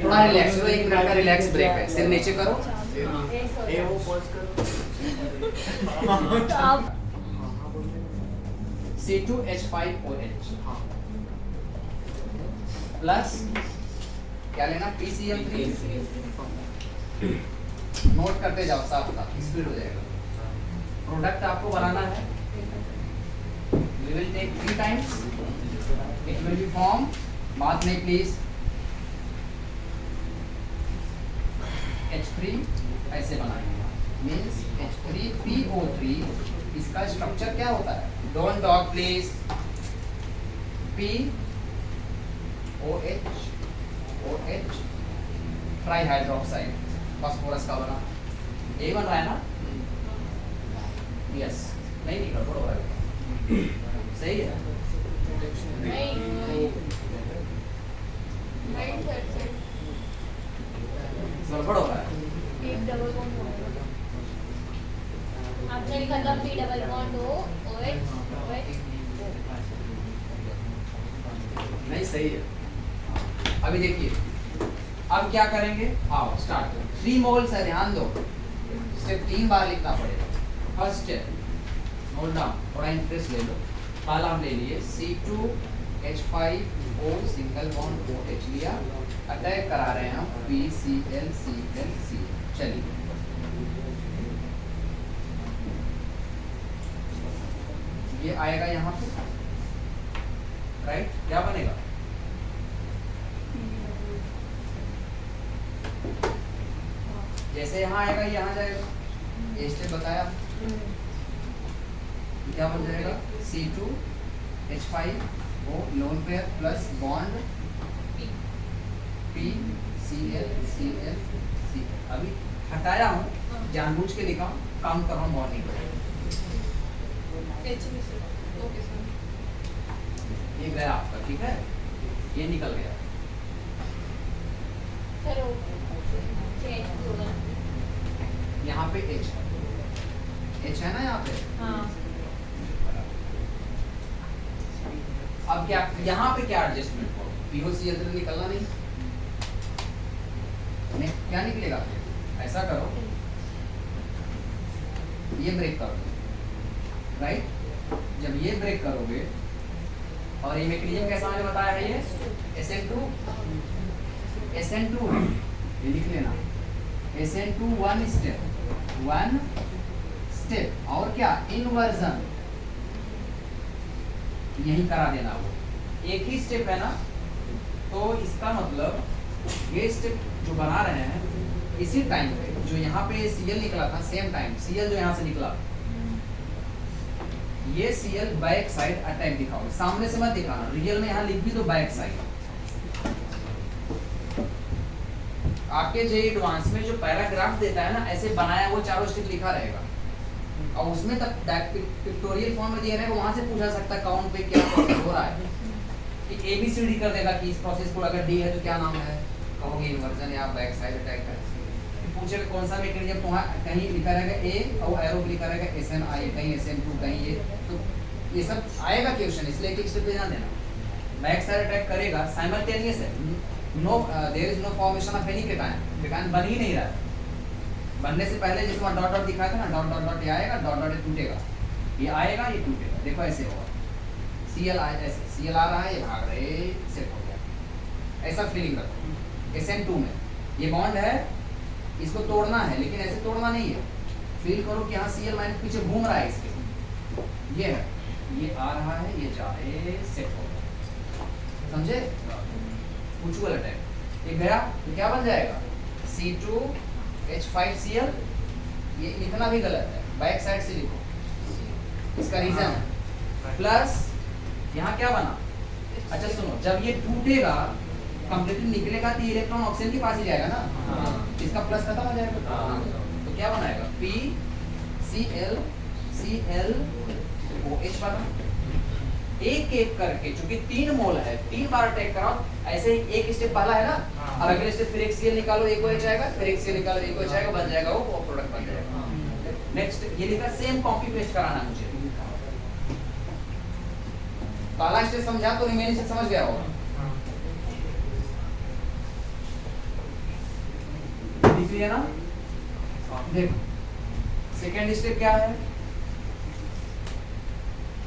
थोड़ा रिलैक्स करो, 1 मिनट का रिलैक्स ब्रेक है, सिर नीचे करो। ए वो पॉज करो। तो आप C2H5OH प्लस क्या लेना PCl3। नोट करते जाओ साथ साथ, स्पीड हो जाएगा। प्रोडक्ट आपको बनाना है, we will take 3 times, it will be formed, बाद में प्लीज H3 ऐसे बनाएंगे, मीन्स H3PO3। इसका स्ट्रक्चर क्या होता है, don't dog please, POH OH try hydroxide phosphorus का बना। यही बन रहा है ना? यस, नहीं निकल पड़ो भाई, सही है। नहीं राइट साइड से गड़बड़ हो रहा है। एक डबल बॉन्ड होगा। आपने लिखा था P double bond O OH OH। नहीं सही है। अभी देखिए, अब क्या करेंगे, आओ स्टार्ट। 3 मोल्स है, ध्यान दो, स्टेप 3 बार लिखना पड़ेगा। फर्स्ट स्टेप नोट डाउन, थोड़ा इंटरेस्ट ले लो। पहला हम ले लिए C2H5O सिंगल बॉन्ड OH लिया, अटैक करा रहे हैं हम PClClC। चलिए ये आएगा यहाँ पे, राइट? क्या बनेगा, जैसे यहाँ आएगा यहाँ जाएगा, ये स्टेप बताया। क्या बन जाएगा, C2H5O lone pair plus bond PClClC। अभी हटाया हूँ, जानबूझ के लिखा हूँ, काम कर रहा हूँ, बॉन्ड नहीं करेगा। एच में से ओके सर। ये गया आपका, ठीक है, ये निकल गया। सर ओ चेंज होगा। यहाँ पे H है ना, यहाँ पे। हाँ अब क्या यहाँ पे क्या एडजस्टमेंट करो, POCl तो निकलना नहीं, क्या निकलेगा, ऐसा करो, ये ब्रेक कर दो, राइट? जब ये ब्रेक करोगे, और ये मैकेनिज्म कैसा मैंने बताया है, ये SN2 ये लिख लेना, SN2 वन स्टेप और क्या, इन्वर्जन, यही करा देना। वो एक ही स्टेप है ना, तो इसका मतलब ये स्टेप जो बना रहे हैं, इसी टाइम पे जो यहाँ पे Cl निकला था, सेम टाइम Cl जो यहाँ से निकला, ये Cl बैक साइड अटैक दिखाओ, सामने से मत दिखाना, रियल में यहाँ लिख भी दो बैक साइड। आपके जे एडवांस में जो पैराग्राफ देता है ना, ऐसे बनाया वो चारों स्टेप लिखा रहेगा, और उसमें तक पिक्टोरियल फॉर्म में दिया रहेगा, वहां से पूछा सकता है कौन पे क्या प्रोसेस हो रहा है, कि ABCD कर देगा कि इस प्रोसेस को अगर D है तो क्या नाम है, कहोगे इन्वर्जन या बैक साइड अटैक है। पूछेगा कौन सा मैकेनिज्म, तो वहाँ कहीं लिखा रहेगा A और एरो लिखा रहेगा SNI, कहीं SN2, कहीं ये, तो ये सब आएगा क्वेश्चन, इसलिए एक स्टेप पे ध्यान देना। बैक साइड अटैक करेगा, साइमल्टेनियस है, no there is no formation of any cation, cation बन ही नहीं रहा है। बनने से पहले जैसे वहाँ डॉट डॉट दिखाया था ना, डॉट डॉट डॉट ये आएगा, डॉट डॉट ये टूटेगा, ये आएगा, ये टूटेगा, देखो ऐसे होगा। Cl आ रहा है, ये भाग रहे, सेट हो गया, ऐसा फीलिंग रखो। SN2 में ये बॉन्ड है, इसको तोड़ना है, लेकिन ऐसे तोड़ना नहीं है, फील करो कि यहाँ Cl माइनस पीछे घूम रहा है इसके, ये है, ये आ रहा है, ये जा रहे, सेट हो गया, समझे? म्यूचुअल अटैक ये गया तो क्या बन जाएगा, C2H5Cl, ये लिखना भी गलत है, बैक साइड से लिखो, इसका रीजन है, प्लस यहाँ क्या बना, अच्छा सुनो, जब ये टूटेगा कंप्लीटली निकलेगा तो इलेक्ट्रॉन ऑक्सीजन के पास ही जाएगा ना, इसका प्लस खत्म हो जाएगा, तो क्या बनाएगा, PClClOH बना। एक एक करके, चूंकि 3 मोल है, 3 बार अटैक कराओ, ऐसे ही एक स्टेप पहला है ना, अब अगले स्टेप फिर एक Cl निकालो, एक OH आएगा, फिर एक Cl निकालो, एक OH आएगा, बन जाएगा वो प्रोडक्ट बन जाएगा। नेक्स्ट ये लिखा, सेम कॉपी पेस्ट कराना मुझे, पहला स्टेप समझा तो रिमेनिंग से समझ गया होगा। लिख लिया ना, देखो सेकेंड स्टेप क्या है,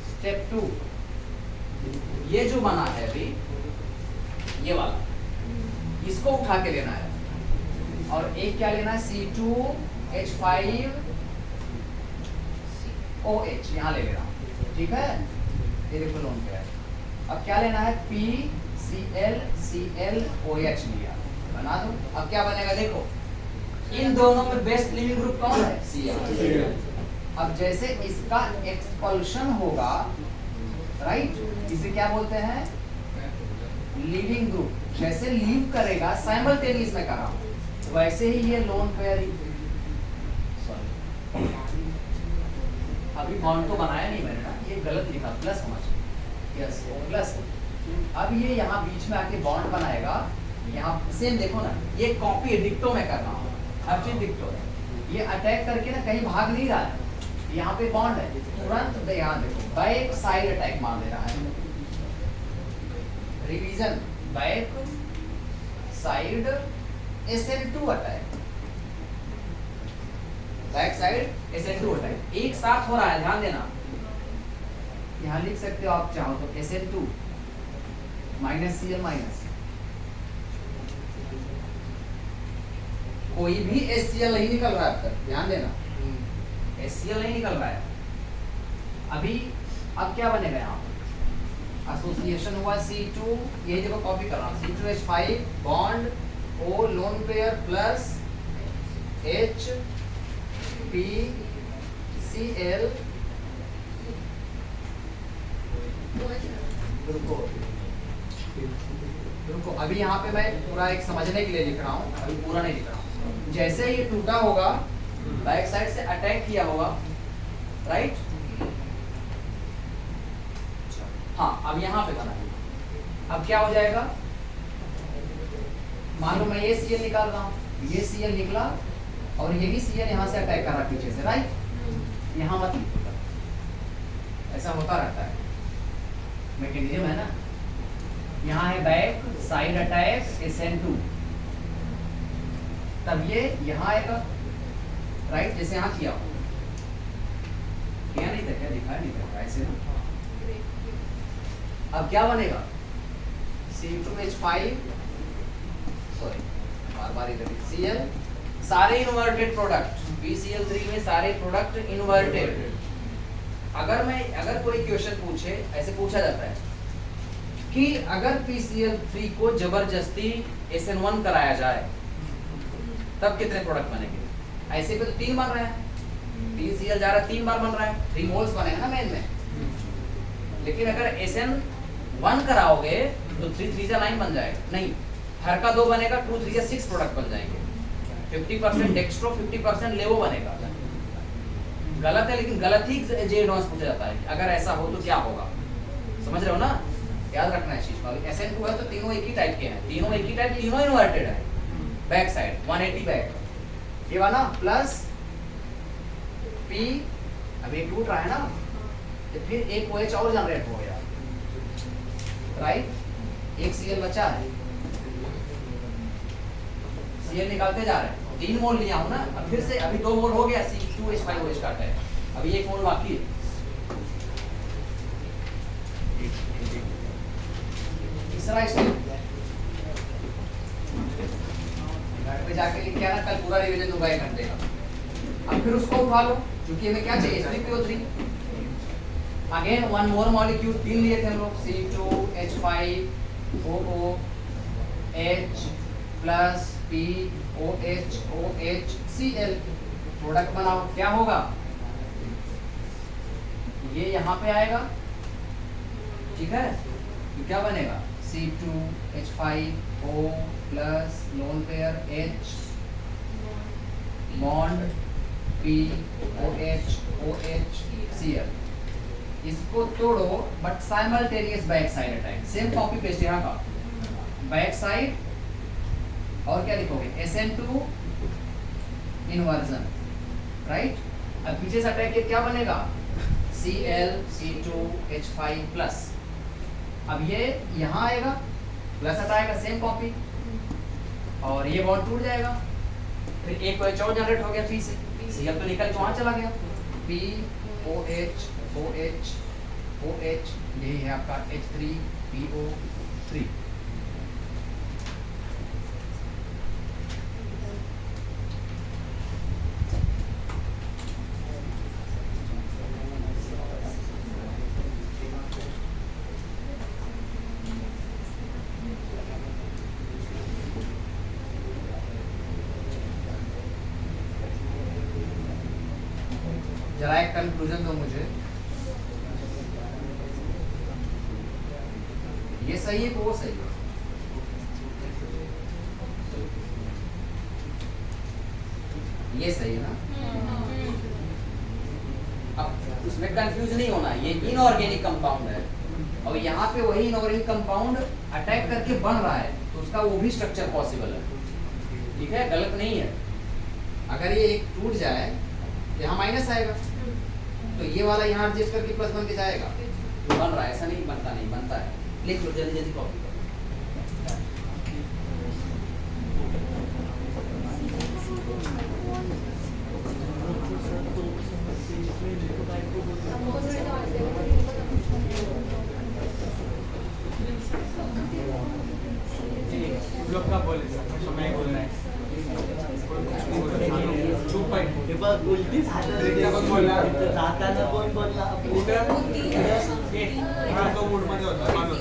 स्टेप 2, ये जो बना है अभी ये वाला, इसको उठा के लेना है और एक क्या लेना है C2H5OH यहाँ ले लेना, ठीक है, ये देखो लोन पे है। अब क्या लेना है PClClOH लिया, बना दो। अब क्या बनेगा देखो, इन दोनों में बेस्ट लिविंग ग्रुप कौन है, Cl। अब जैसे इसका एक्सपल्शन होगा, राइट, इसे क्या बोलते हैं, लीविंग ग्रुप। जैसे लीव करेगा साइमल्टेनियस में कर रहा हूं, वैसे ही ये लोन पेयर, अभी बॉन्ड तो बनाया नहीं मैंने ना, ये गलत लिखा, प्लस होना चाहिए, यस प्लस। अब ये यहाँ बीच में आके बॉन्ड बनाएगा, यहाँ सेम देखो ना, ये कॉपी डिक्टो में कर रहा हूँ, हर चीज डिक्टो है। ये अटैक करके ना कहीं भाग नहीं रहा है, यहाँ पे बॉन्ड है, तुरंत यहाँ देखो बैक साइड अटैक मार दे रहा है। Revision, back side SN2 attack, back side SN2 attack एक साथ हो रहा है, ध्यान देना। यहाँ लिख सकते हो आप चाहो तो SN2 -Cl-, कोई भी HCl नहीं निकल रहा है अब तक, ध्यान देना, HCl नहीं निकल रहा है अभी। अब क्या बनेगा यहाँ एसोसिएशन हुआ C2, यही देखो कॉपी कर रहा हूँ, C2H5 bond O lone pair plus HPCl, रुको अभी यहाँ पे मैं पूरा एक समझने के लिए लिख रहा हूँ, अभी पूरा नहीं लिख रहा हूँ। जैसे ये टूटा होगा, बैक साइड से अटैक किया होगा, राइट, हाँ अब यहाँ पे बना है। अब क्या हो जाएगा, मान लो मैं ये Cl निकाल रहा हूँ, ये Cl निकला और यही Cl यहाँ से अटैक कर रहा है पीछे से, राइट, यहाँ मत लिखो, ऐसा होता रहता है, मैकेनिज्म है ना। यहाँ है बैक साइड अटैक SN2, तब ये यहाँ आएगा, राइट, जैसे यहाँ किया हो, नहीं था क्या, दिखाया नहीं था ऐसे ना। अब क्या बनेगा C2H5, सॉरी बार इधर Cl, सारे इन्वर्टेड प्रोडक्ट, BCl3 में सारे प्रोडक्ट इन्वर्टेड। अगर कोई क्वेश्चन पूछे, ऐसे पूछा जाता है कि अगर PCl3 को जबरदस्ती SN1 कराया जाए तब कितने प्रोडक्ट बनेंगे, ऐसे पे तो 3 बन रहे हैं, PCl जा रहा है 3 बार बन रहा है, 3 मोल्स बनेगा ना मेन में। लेकिन अगर SN1 कराओगे तो 3 3 जा 9 बन जाएगा, नहीं, हर का 2 बनेगा, 2 3 जा 6 प्रोडक्ट बन जाएंगे। 50% डेक्स्ट्रो, 50% लेवो बनेगा। गलत है, लेकिन गलत ही जे एडवांस पूछा जाता है, अगर ऐसा हो तो क्या होगा, समझ रहे हो ना, याद रखना है चीज को। SN2 है तो तीनों एक ही टाइप के हैं, तीनों एक ही टाइप, तीनों इन्वर्टेड है, बैक साइड 180 बैक, ये वाला प्लस P, अभी टूट रहा है ना, तो फिर एक OH और जनरेट हो गया, राइट, एक Cl बचा है, Cl निकालते जा रहे हैं, 3 मोल लिया हूं ना, अब फिर से अभी 2 मोल हो गया, C2H5OH का है, अभी 1 मोल बाकी है। तीसरा स्टेप, घर पे जाके लिख के आना, कल पूरा रिवीजन दूंगा 1 घंटे का। अब फिर उसको उठा लो, क्योंकि हमें क्या चाहिए, H3PO3, अगेन 1 मोर मॉलिक्यूल, 3 लिए थे हम लोग, C2H5OOH प्लस POHOHCl, प्रोडक्ट बनाओ, क्या होगा, ये यहाँ पे आएगा, ठीक है, तो क्या बनेगा C2H5O plus lone pair H bond POHOHCl, इसको तोड़ो but simultaneous back side attack, same copy paste यहाँ का, बैक साइड और क्या लिखोगे SN2 इन्वर्जन, राइट। अब पीछे से अटैक क्या बनेगा Cl C2H5 प्लस, अब ये यहाँ आएगा, प्लस हटाएगा, सेम कॉपी, और ये बॉन्ड टूट जाएगा, फिर एक OH और जनरेट हो गया 3 से, Cl तो निकल के वहाँ चला गया, P OH OH OH, यही है आपका H3PO3। जरा एक कंक्लूजन दो मुझे, ये सही है कि वो सही है? ये सही है ना? अब उसमें कंफ्यूज नहीं होना, ये इनऑर्गेनिक कंपाउंड है और यहाँ पे वही इनऑर्गेनिक कंपाउंड अटैक करके बन रहा है, तो उसका वो भी स्ट्रक्चर पॉसिबल है। ठीक है, गलत नहीं है। अगर ये एक टूट जाए यहाँ माइनस आएगा, तो ये वाला यहाँ एडजस्ट करके प्लस बन के जाएगा, बन रहा है, ऐसा नहीं बनता, नहीं बनता है। लिख लो जल्दी जल्दी, कॉपी करो। लोग का बोले समय बोल रहा है चुप है उलटी जाताना कोण बोलला हा तो मूड मध्ये होता माणूस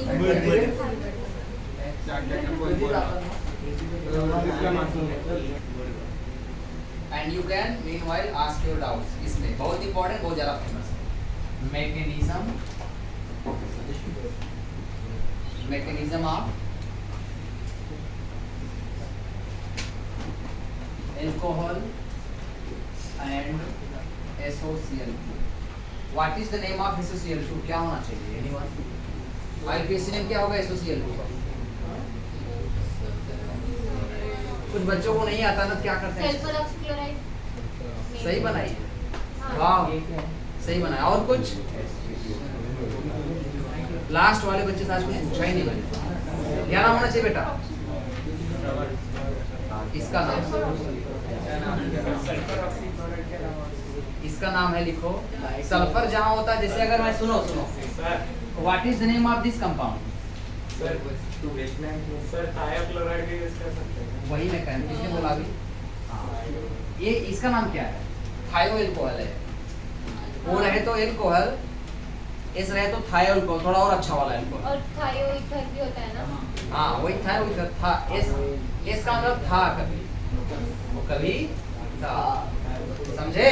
and you can meanwhile ask your doubts. इसमें बहुत इंपॉर्टेंट, बहुत ज्यादा फेमस है, mechanism of alcohol and SOCl2। What is the name of SOCl2? क्या होना चाहिए? Anyone? IUPAC नेम क्या होगा SOCl2 का? कुछ बच्चों को नहीं आता ना, क्या करते हैं? Sulphur oxychloride. सही बनाइए, वाह सही बनाया। और कुछ लास्ट वाले बच्चे से आज कुछ पूछा ही नहीं मैंने। क्या नाम होना चाहिए बेटा? इसका नाम, इसका नाम है, लिखो। सल्फर जहाँ होता है, जैसे अगर मैं सुनो what is the name of this compound? Sir thiochloride भी यूज कर सकते हैं। वही मैं कहूँ, किसने बोला अभी? ये इसका नाम क्या है? थायो एल्कोहल है। ओ रहे तो एल्कोहल, एस रहे तो थायो एल्कोहल, थोड़ा और अच्छा वाला एल्कोहल। और थायो ईथर भी होता है ना? हाँ वही थायो ईथर था। एस का मतलब था कभी, वो कभी था, समझे?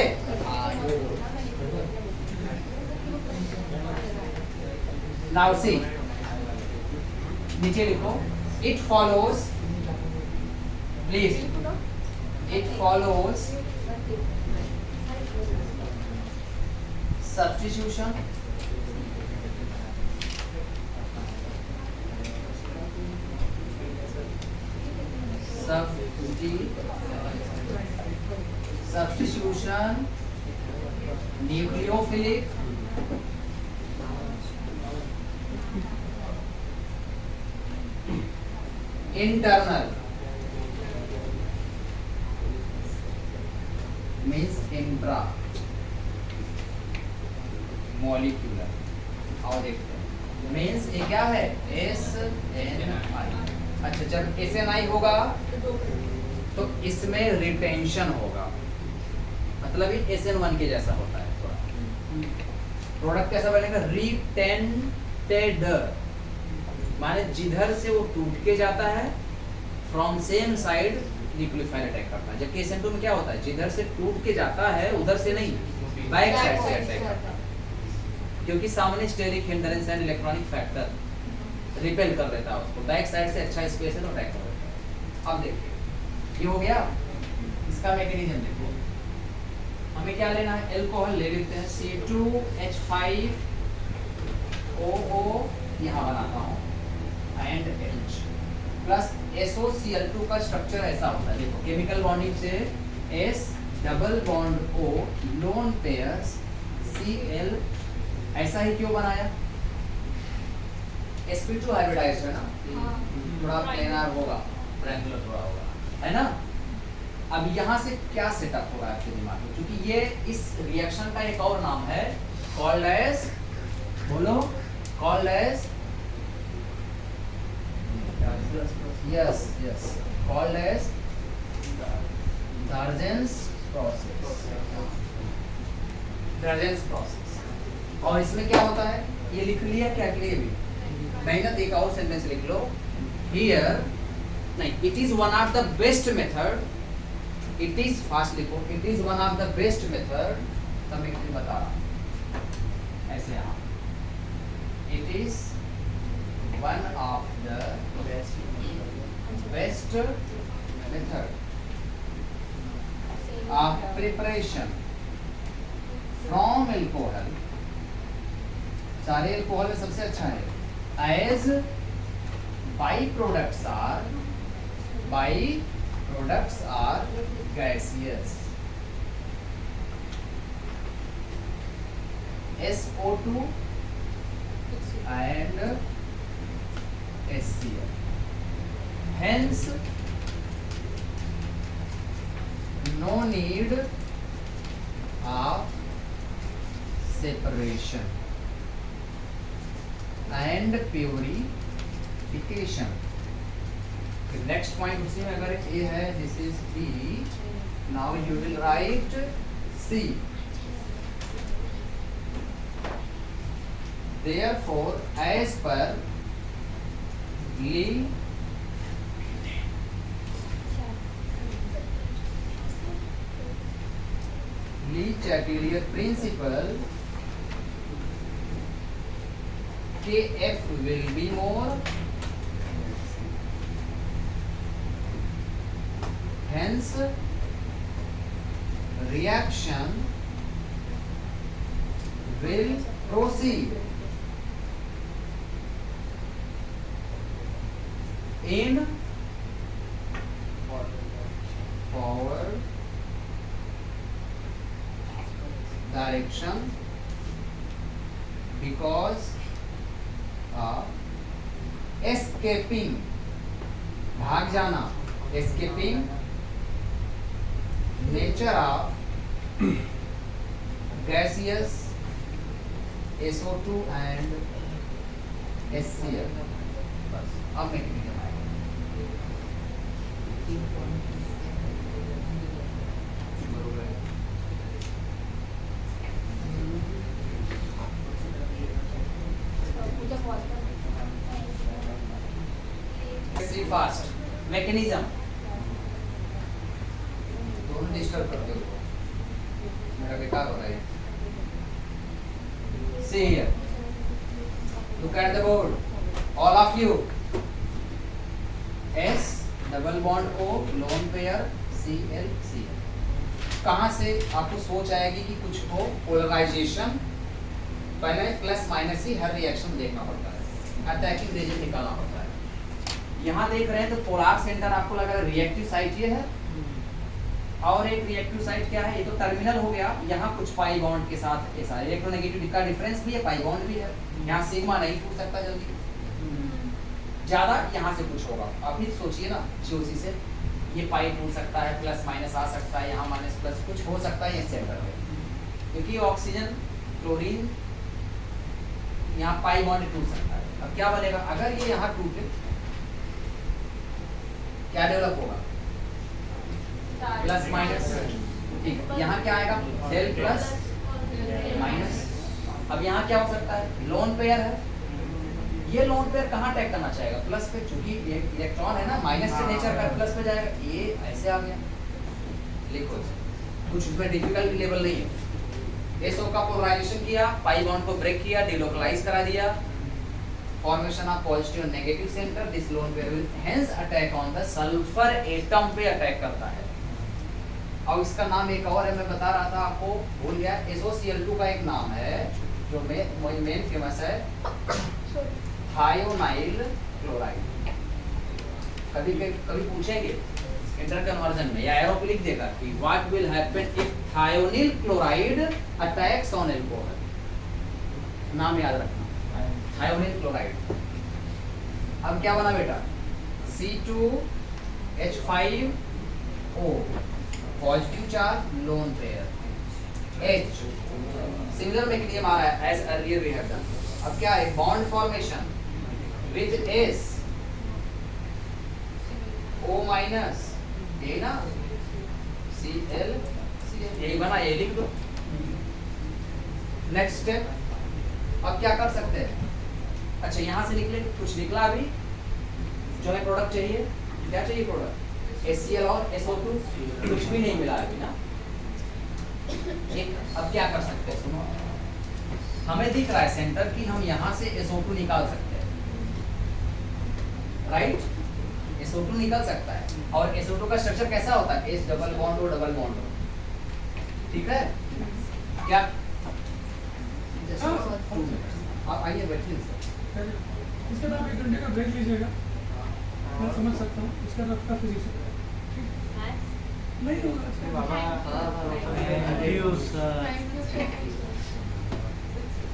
नाउ सी, नीचे लिखो, it follows, please, it follows substitution substitution nucleophilic internal means intra molecular। और देखते हैं means ये क्या है? SNI। अच्छा, जब SNI होगा तो इसमें रिटेंशन होगा, मतलब ये SN1 के जैसा होता है थोड़ा। प्रोडक्ट कैसा बनेगा? रिटेंटेड, माने जिधर से वो टूट के जाता है from same side nucleophile attack करता है। जबकि SN2 में क्या होता है? जिधर से टूट के जाता है उधर से नहीं, बैक साइड से अटैक करता है, क्योंकि सामने steric hindrance and electronic factor repel कर देता है उसको। बैक साइड से अच्छा स्पेस है तो अटैक कर देता है। अब देखिए ये हो गया, इसका मैकेनिज्म देखो। हमें क्या लेना है? एल्कोहल ले लेते हैं, C2H5OO यहाँ बनाता हूँ एंड H प्लस SOCl2 का स्ट्रक्चर ऐसा होता है, देखो केमिकल बॉन्डिंग से S double bond O lone pairs Cl, ऐसा ही क्यों बनाया? sp2 हाइब्रिडाइज्ड है ना, थोड़ा प्लेनर होगा, ट्रायंगुलर थोड़ा होगा, है ना? अब यहाँ से क्या सेटअप हो रहा है आपके दिमाग में, क्योंकि ये इस रिएक्शन का एक और नाम है, कॉल्ड एज, बोलो, called as, yes yes, called as Darzens process, Darzens process. और इसमें क्या होता है, ये लिख लिया क्या, के लिए भी मेहनत, एक और सेंटेंस लिख लो, हियर, नहीं, it is one of the best method, it is, fast लिखो, it is one of the best method, तो मैं कुछ बता रहा हूं ऐसे, यहाँ it is one of the best method of preparation from alcohol, सारे एल्कोहल में सबसे अच्छा है, as by products are gaseous, SO2 and HCl, hence no need of separation and purification। Next point उसी में, अगर ए है, this is b, now you will write c, therefore as per le Chatelier principle, KF will be more, hence reaction will proceed in forward direction because of escaping, भाग जाना, escaping nature of gaseous SO2 and HCl। बस, अब mechanism आएगा। सी fast mechanism, दोनों disturb करते हो, मेरा बेकार हो रहा है। See here, look at the board, all of you, S double bond O lone pair Cl Cl। कहाँ से आपको सोच आएगी कि कुछ हो पोलराइजेशन, पहले प्लस माइनस ही हर रिएक्शन देखना पड़ता है, अटैकिंग रीजन निकालना पड़ता है। यहाँ देख रहे हैं तो पोलर सेंटर आपको लग रहा है रिएक्टिव साइट ये है, और एक रिएक्टिव साइट क्या है, ये तो टर्मिनल हो गया, यहाँ कुछ पाई बॉन्ड के साथ ऐसा इलेक्ट्रोनेगेटिव का डिफरेंस भी है, पाई बॉन्ड भी है, यहाँ सिग्मा नहीं टूट सकता जल्दी, ज्यादा यहाँ से कुछ होगा। आप ही सोचिए ना, COC से ये पाई टूट सकता है, प्लस माइनस आ सकता है, यहाँ माइनस प्लस कुछ हो सकता है ये सेंटर में, क्योंकि ऑक्सीजन क्लोरीन यहाँ पाई बॉन्ड टूट सकता है। अब क्या बनेगा, अगर ये यहाँ टूटे क्या डेवलप होगा, प्लस माइनस, ठीक, यहाँ क्या आएगा, सेल प्लस माइनस। अब यहाँ क्या हो सकता है, लोन पेयर है, ये लोन पेयर कहाँ अटैक करना चाहेगा, प्लस पे, चूंकि ये इलेक्ट्रॉन है ना, माइनस से नेचर का प्लस पे जाएगा, ये ऐसे आ गया, लिखो, कुछ उसमें डिफिकल्टी लेवल नहीं है। SO का पोलराइजेशन किया, पाई बॉन्ड को ब्रेक किया, डिलोकलाइज करा दिया, फॉर्मेशन ऑफ पॉजिटिव और negative centre, this lone pair will hence attack on the sulphur atom पे अटैक करता है। और इसका नाम एक और है, मैं बता रहा था आपको, भूल गया, SOCl2 का एक नाम है जो मेन फेमस है, थायोनाइल क्लोराइड। कभी पूछेंगे इंटर कन्वर्जन में, या एरो पे लिख देगा कि what will happen if thionyl chloride attacks on alcohol, नाम याद रखना, थायोनिल क्लोराइड। अब क्या बना बेटा, C2H5O positive charge lone pair H similar magnesium आ रहा है as earlier we have done. अब क्या है bond formation with S O minus यही ना Cl यही बना, ये लिख दो। नेक्स्ट स्टेप अब क्या कर सकते हैं, अच्छा यहाँ से निकले कुछ निकला अभी जो हमें प्रोडक्ट चाहिए, क्या चाहिए प्रोडक्ट HCl और SO2, कुछ भी नहीं मिला अभी ना। अब क्या कर सकते हैं, सुनो हमें दिख रहा है सेंटर कि हम यहाँ से SO2 निकाल सकते हैं, राइट SO2 निकल सकता है। और SO2 का स्ट्रक्चर कैसा होता है, H double bond O double bond O, ठीक है क्या? आप आइए बैठिए सर। इसके बाद 1 घंटे का ब्रेक लीजिएगा, मैं समझ सकता हूँ। इसका रफ्ता फिजिक्स नहीं होगा। Thank you sir.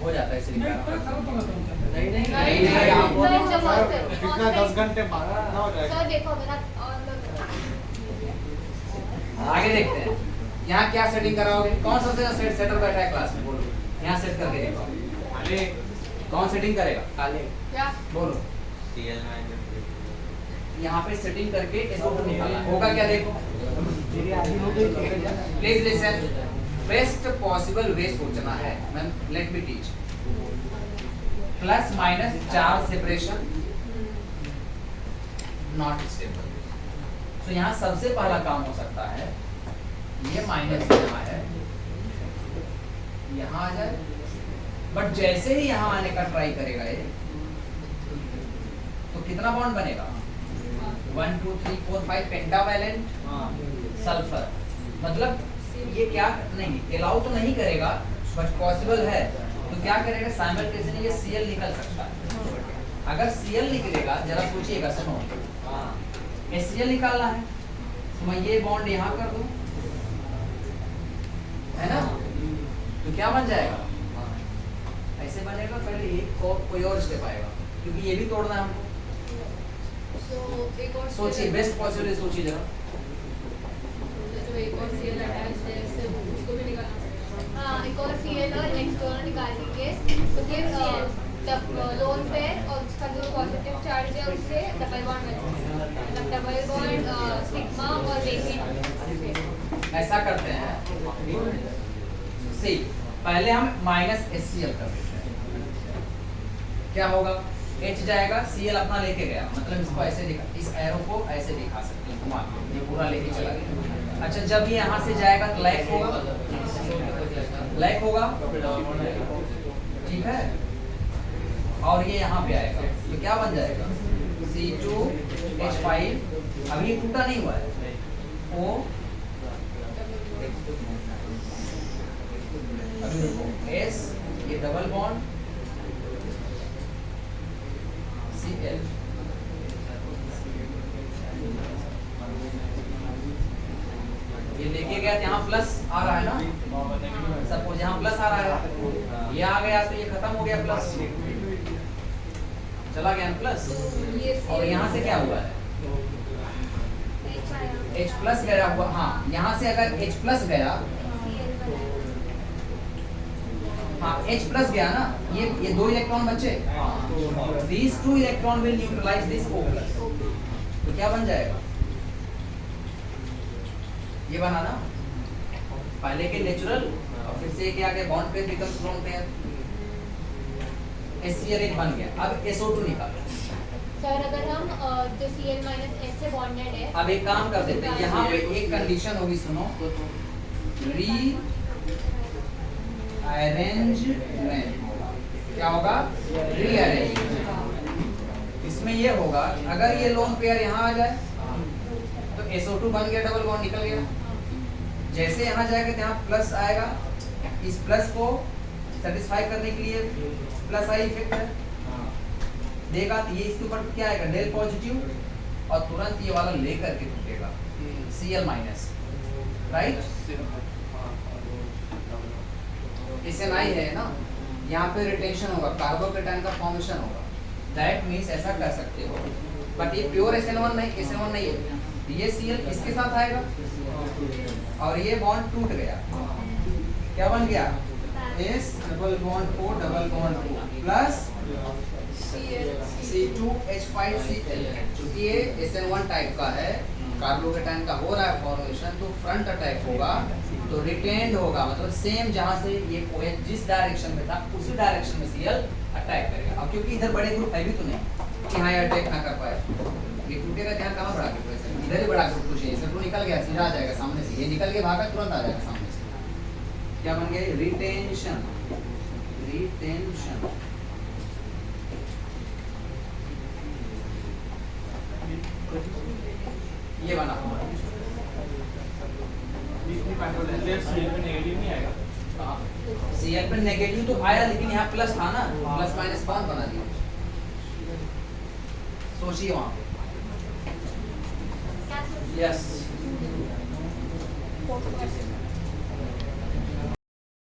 हो जाता है इसलिए मैं इतना खराब पकाता हूँ। नहीं नहीं नहीं, नहीं नहीं, आप नहीं, बोलो। जब सर, और कितना 10 घंटे बाद ना हो जाएगा। सर देखो मेरा और आगे देखते हैं यहाँ क्या सेटिंग कराओगे, कौन सा सेटर बैठा है क्लास में, बोलो यहाँ सेट करके देखो। अरे कौन सेटिंग करेगा, काले क्या? बोलो यहाँ पे सेटिंग करके SO2 निकाला होगा क्या, देखो please listen. Best possible way सोचना है, let me teach. Plus minus charge separation not stable. तो यहाँ सबसे पहला काम हो सकता है ये माइनस यहाँ है, यहाँ आ जाए, बट जैसे ही यहाँ आने का ट्राई करेगा ये तो कितना बॉन्ड बनेगा 1 2 3 4 5 पेंटावैलेंट सल्फर। मतलब ये क्या नहीं अलाउ तो नहीं करेगा बट पॉसिबल है, तो क्या करेगा साइमल्टेनियसली ये Cl निकल सकता है। अगर Cl निकलेगा जरा सोचिएगा, सुनो HCl निकालना है तो मैं ये बॉन्ड यहाँ कर दूं, है ना, तो क्या बन जाएगा, ऐसे बनेगा। पहले ये कोई और स्टेप आएगा क्योंकि ये भी तोड़ना है हमको। एक और सोचिए बेस्ट पॉसिबल सोचिए जरा। जो एक और Cl अटैच्ड है इससे उसको भी निकालना पड़ेगा। हाँ एक और Cl और H दोनों निकालेंगे तो फिर लोन पे और उसका जो पॉजिटिव चार्ज है उससे डबल बॉन्ड बनेगा, मतलब डबल बॉन्ड सिग्मा और लेकिन ऐसा करते हैं सी पहले हम माइनस HCl कर देते हैं, क्या होगा H जाएगा Cl अपना लेके गया, मतलब इसको ऐसे दिखा, इस एरो को ऐसे दिखा सकते हैं घुमा के, ये पूरा लेके चला गया। अच्छा जब ये यहाँ से जाएगा तो लैक होगा, लैक होगा, ठीक है, और ये यहाँ पे आएगा तो क्या बन जाएगा C2H5। अभी ये टूटा नहीं हुआ है, O अभी देखो S ये डबल बॉन्ड Cl, ये लेके गया यहाँ प्लस आ रहा है ना, सपोज यहाँ प्लस आ रहा है, ये आ गया तो ये खत्म हो गया, प्लस चला गया प्लस, और यहाँ से क्या हुआ है H प्लस गया हुआ, हाँ यहाँ से अगर H प्लस गया, हाँ H प्लस गया ना, ये 2 इलेक्ट्रॉन बचे, these 2 electron will neutralize this O plus, तो क्या बन जाएगा, ये बना ना पहले के नेचुरल, और फिर से क्या गया bond pair becomes lone pair, HCl एक बन गया। अब SO2 निकालो सर अगर हम जो Cl माइनस H से बॉन्डेड है, अब एक काम कर देते हैं, यहाँ पे एक कंडीशन होगी, सुनो, री अरेंजमेंट, क्या होगा रीअरेंज। इसमें ये होगा अगर ये लोन पेयर यहाँ आ जाए तो SO2 बन गया, डबल बॉन्ड निकल गया, जैसे यहाँ जाएगा तो यहाँ प्लस आएगा, इस प्लस को सेटिस्फाई करने के लिए प्लस आई इफेक्ट है, देगा तो ये इसके ऊपर क्या आएगा डेल पॉजिटिव, और तुरंत ये वाला लेकर के टूटेगा Cl माइनस, राइट, SNI है ना, यहाँ पे रिटेंशन होगा, कार्बोकेटाइन का फॉर्मेशन होगा, दैट मीन्स ऐसा कर सकते हो, बट ये प्योर SN1 नहीं, SN1 नहीं है, ये Cl किसके साथ आएगा और ये बॉन्ड टूट गया, क्या बन गया S double bond O double bond O plus C2H5Cl। क्योंकि ये SN1 टाइप का है, कार्बोकेटाइन का हो रहा है फॉर्मेशन, तो फ्रंट अटैक होगा तो रिटेन्ड होगा, मतलब सेम जहां से ये OH जिस डायरेक्शन में था उसी डायरेक्शन में Cl अटैक करेगा। अब क्योंकि इधर बड़े ग्रुप है भी तो नहीं कि हाँ ये अटैक ना कर पाए, ये टूटेगा ध्यान कहाँ बढ़ा के, इधर ही बड़ा ग्रुप कुछ है, तो निकल गया सीधा आ जाएगा सामने से, ये निकल के भागा तुरंत आ जाएगा सामने से। क्या बन गया रिटेंशन, रिटेंशन ये बना नेगेटिव नहीं आएगा। Cl पे नेगेटिव तो आया, लेकिन यहाँ प्लस था ना, प्लस माइनस बॉन्ड बना दिया। सोचिए वहां पे, यस